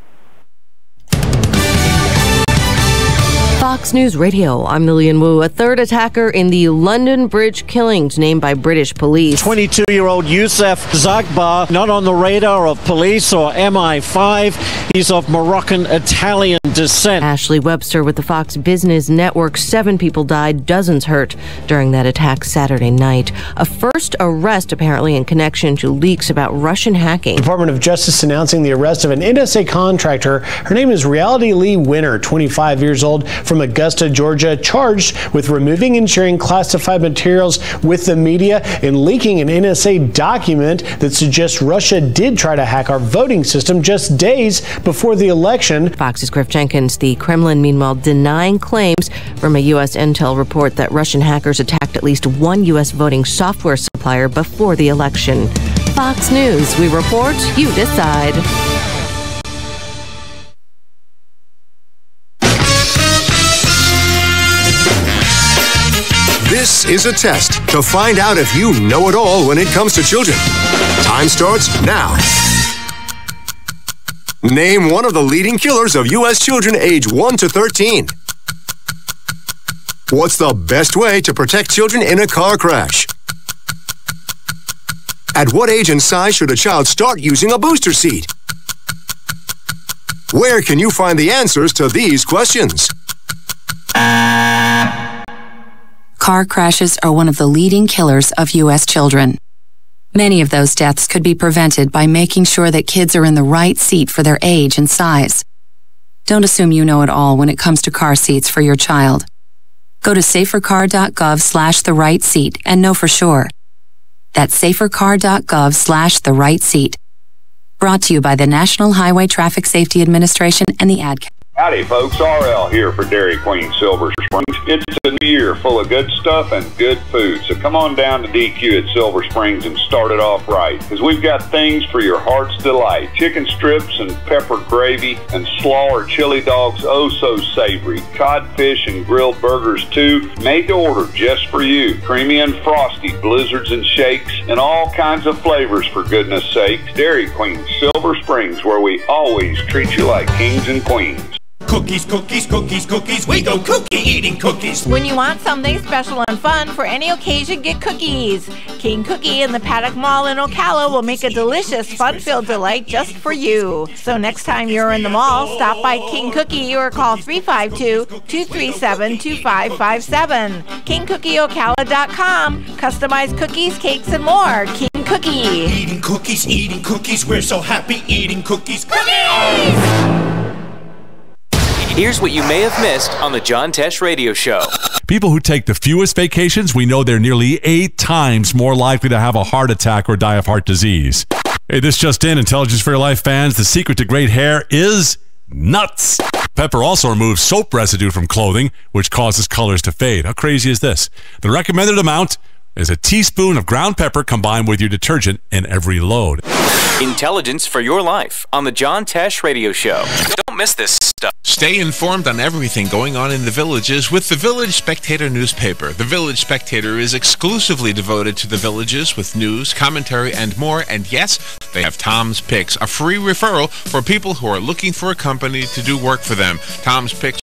[SPEAKER 13] Fox News Radio, I'm Lillian Wu. A third attacker in the London Bridge killings named by British police.
[SPEAKER 10] 22-year-old Youssef Zagbar, not on the radar of police or MI5. He's of Moroccan-Italian descent.
[SPEAKER 13] Ashley Webster with the Fox Business Network. 7 people died, dozens hurt during that attack Saturday night. A first arrest apparently in connection to leaks about Russian hacking.
[SPEAKER 11] Department of Justice announcing the arrest of an NSA contractor. Her name is Reality Lee Winner, 25 years old, from Augusta, Georgia, charged with removing and sharing classified materials with the media and leaking an NSA document that suggests Russia did try to hack our voting system just days before the election.
[SPEAKER 13] Fox's Griff Jenkins. The Kremlin, meanwhile, denying claims from a U.S. intel report that Russian hackers attacked at least one U.S. voting software supplier before the election. Fox News, we report, you decide.
[SPEAKER 16] This is a test to find out if you know it all when it comes to children. Time starts now. Name one of the leading killers of U.S. children age 1 to 13. What's the best way to protect children in a car crash? At what age and size should a child start using a booster seat? Where can you find the answers to these questions?
[SPEAKER 17] Car crashes are one of the leading killers of U.S. children. Many of those deaths could be prevented by making sure that kids are in the right seat for their age and size. Don't assume you know it all when it comes to car seats for your child. Go to safercar.gov/the-right-seat and know for sure. That's safercar.gov/the-right-seat. Brought to you by the National Highway Traffic Safety Administration and the Ad.
[SPEAKER 12] Howdy folks, RL here for Dairy Queen Silver Springs. It's a new year full of good stuff and good food, so come on down to DQ at Silver Springs and start it off right, because we've got things for your heart's delight. Chicken strips and pepper gravy and slaw or chili dogs, oh so savory. Codfish and grilled burgers too, made to order just for you. Creamy and frosty, blizzards and shakes, and all kinds of flavors for goodness sakes. Dairy Queen Silver Springs, where we always treat you like kings and queens.
[SPEAKER 23] Cookies, cookies, cookies, cookies. We go cookie eating cookies.
[SPEAKER 3] When you want something special and fun for any occasion, get cookies. King Cookie in the Paddock Mall in Ocala will make a delicious, fun-filled delight just for you. So next time you're in the mall, stop by King Cookie or call 352-237-2557. KingCookieOcala.com. Customized cookies, cakes, and more. King Cookie.
[SPEAKER 23] Eating cookies. We're so happy eating cookies. Cookies!
[SPEAKER 14] Here's what you may have missed on the John Tesh Radio Show.
[SPEAKER 15] People who take the fewest vacations, we know they're nearly 8 times more likely to have a heart attack or die of heart disease. Hey, this just in, Intelligence for Your Life fans, the secret to great hair is nuts. Pepper also removes soap residue from clothing, which causes colors to fade. How crazy is this? The recommended amount is a teaspoon of ground pepper combined with your detergent in every load.
[SPEAKER 14] Intelligence for Your Life on the John Tesh Radio Show. Don't miss this stuff.
[SPEAKER 2] Stay informed on everything going on in the villages with the Village Spectator newspaper. The Village Spectator is exclusively devoted to the villages with news, commentary, and more. And yes, They have Tom's Picks, a free referral for people who are looking for a company to do work for them. Tom's Picks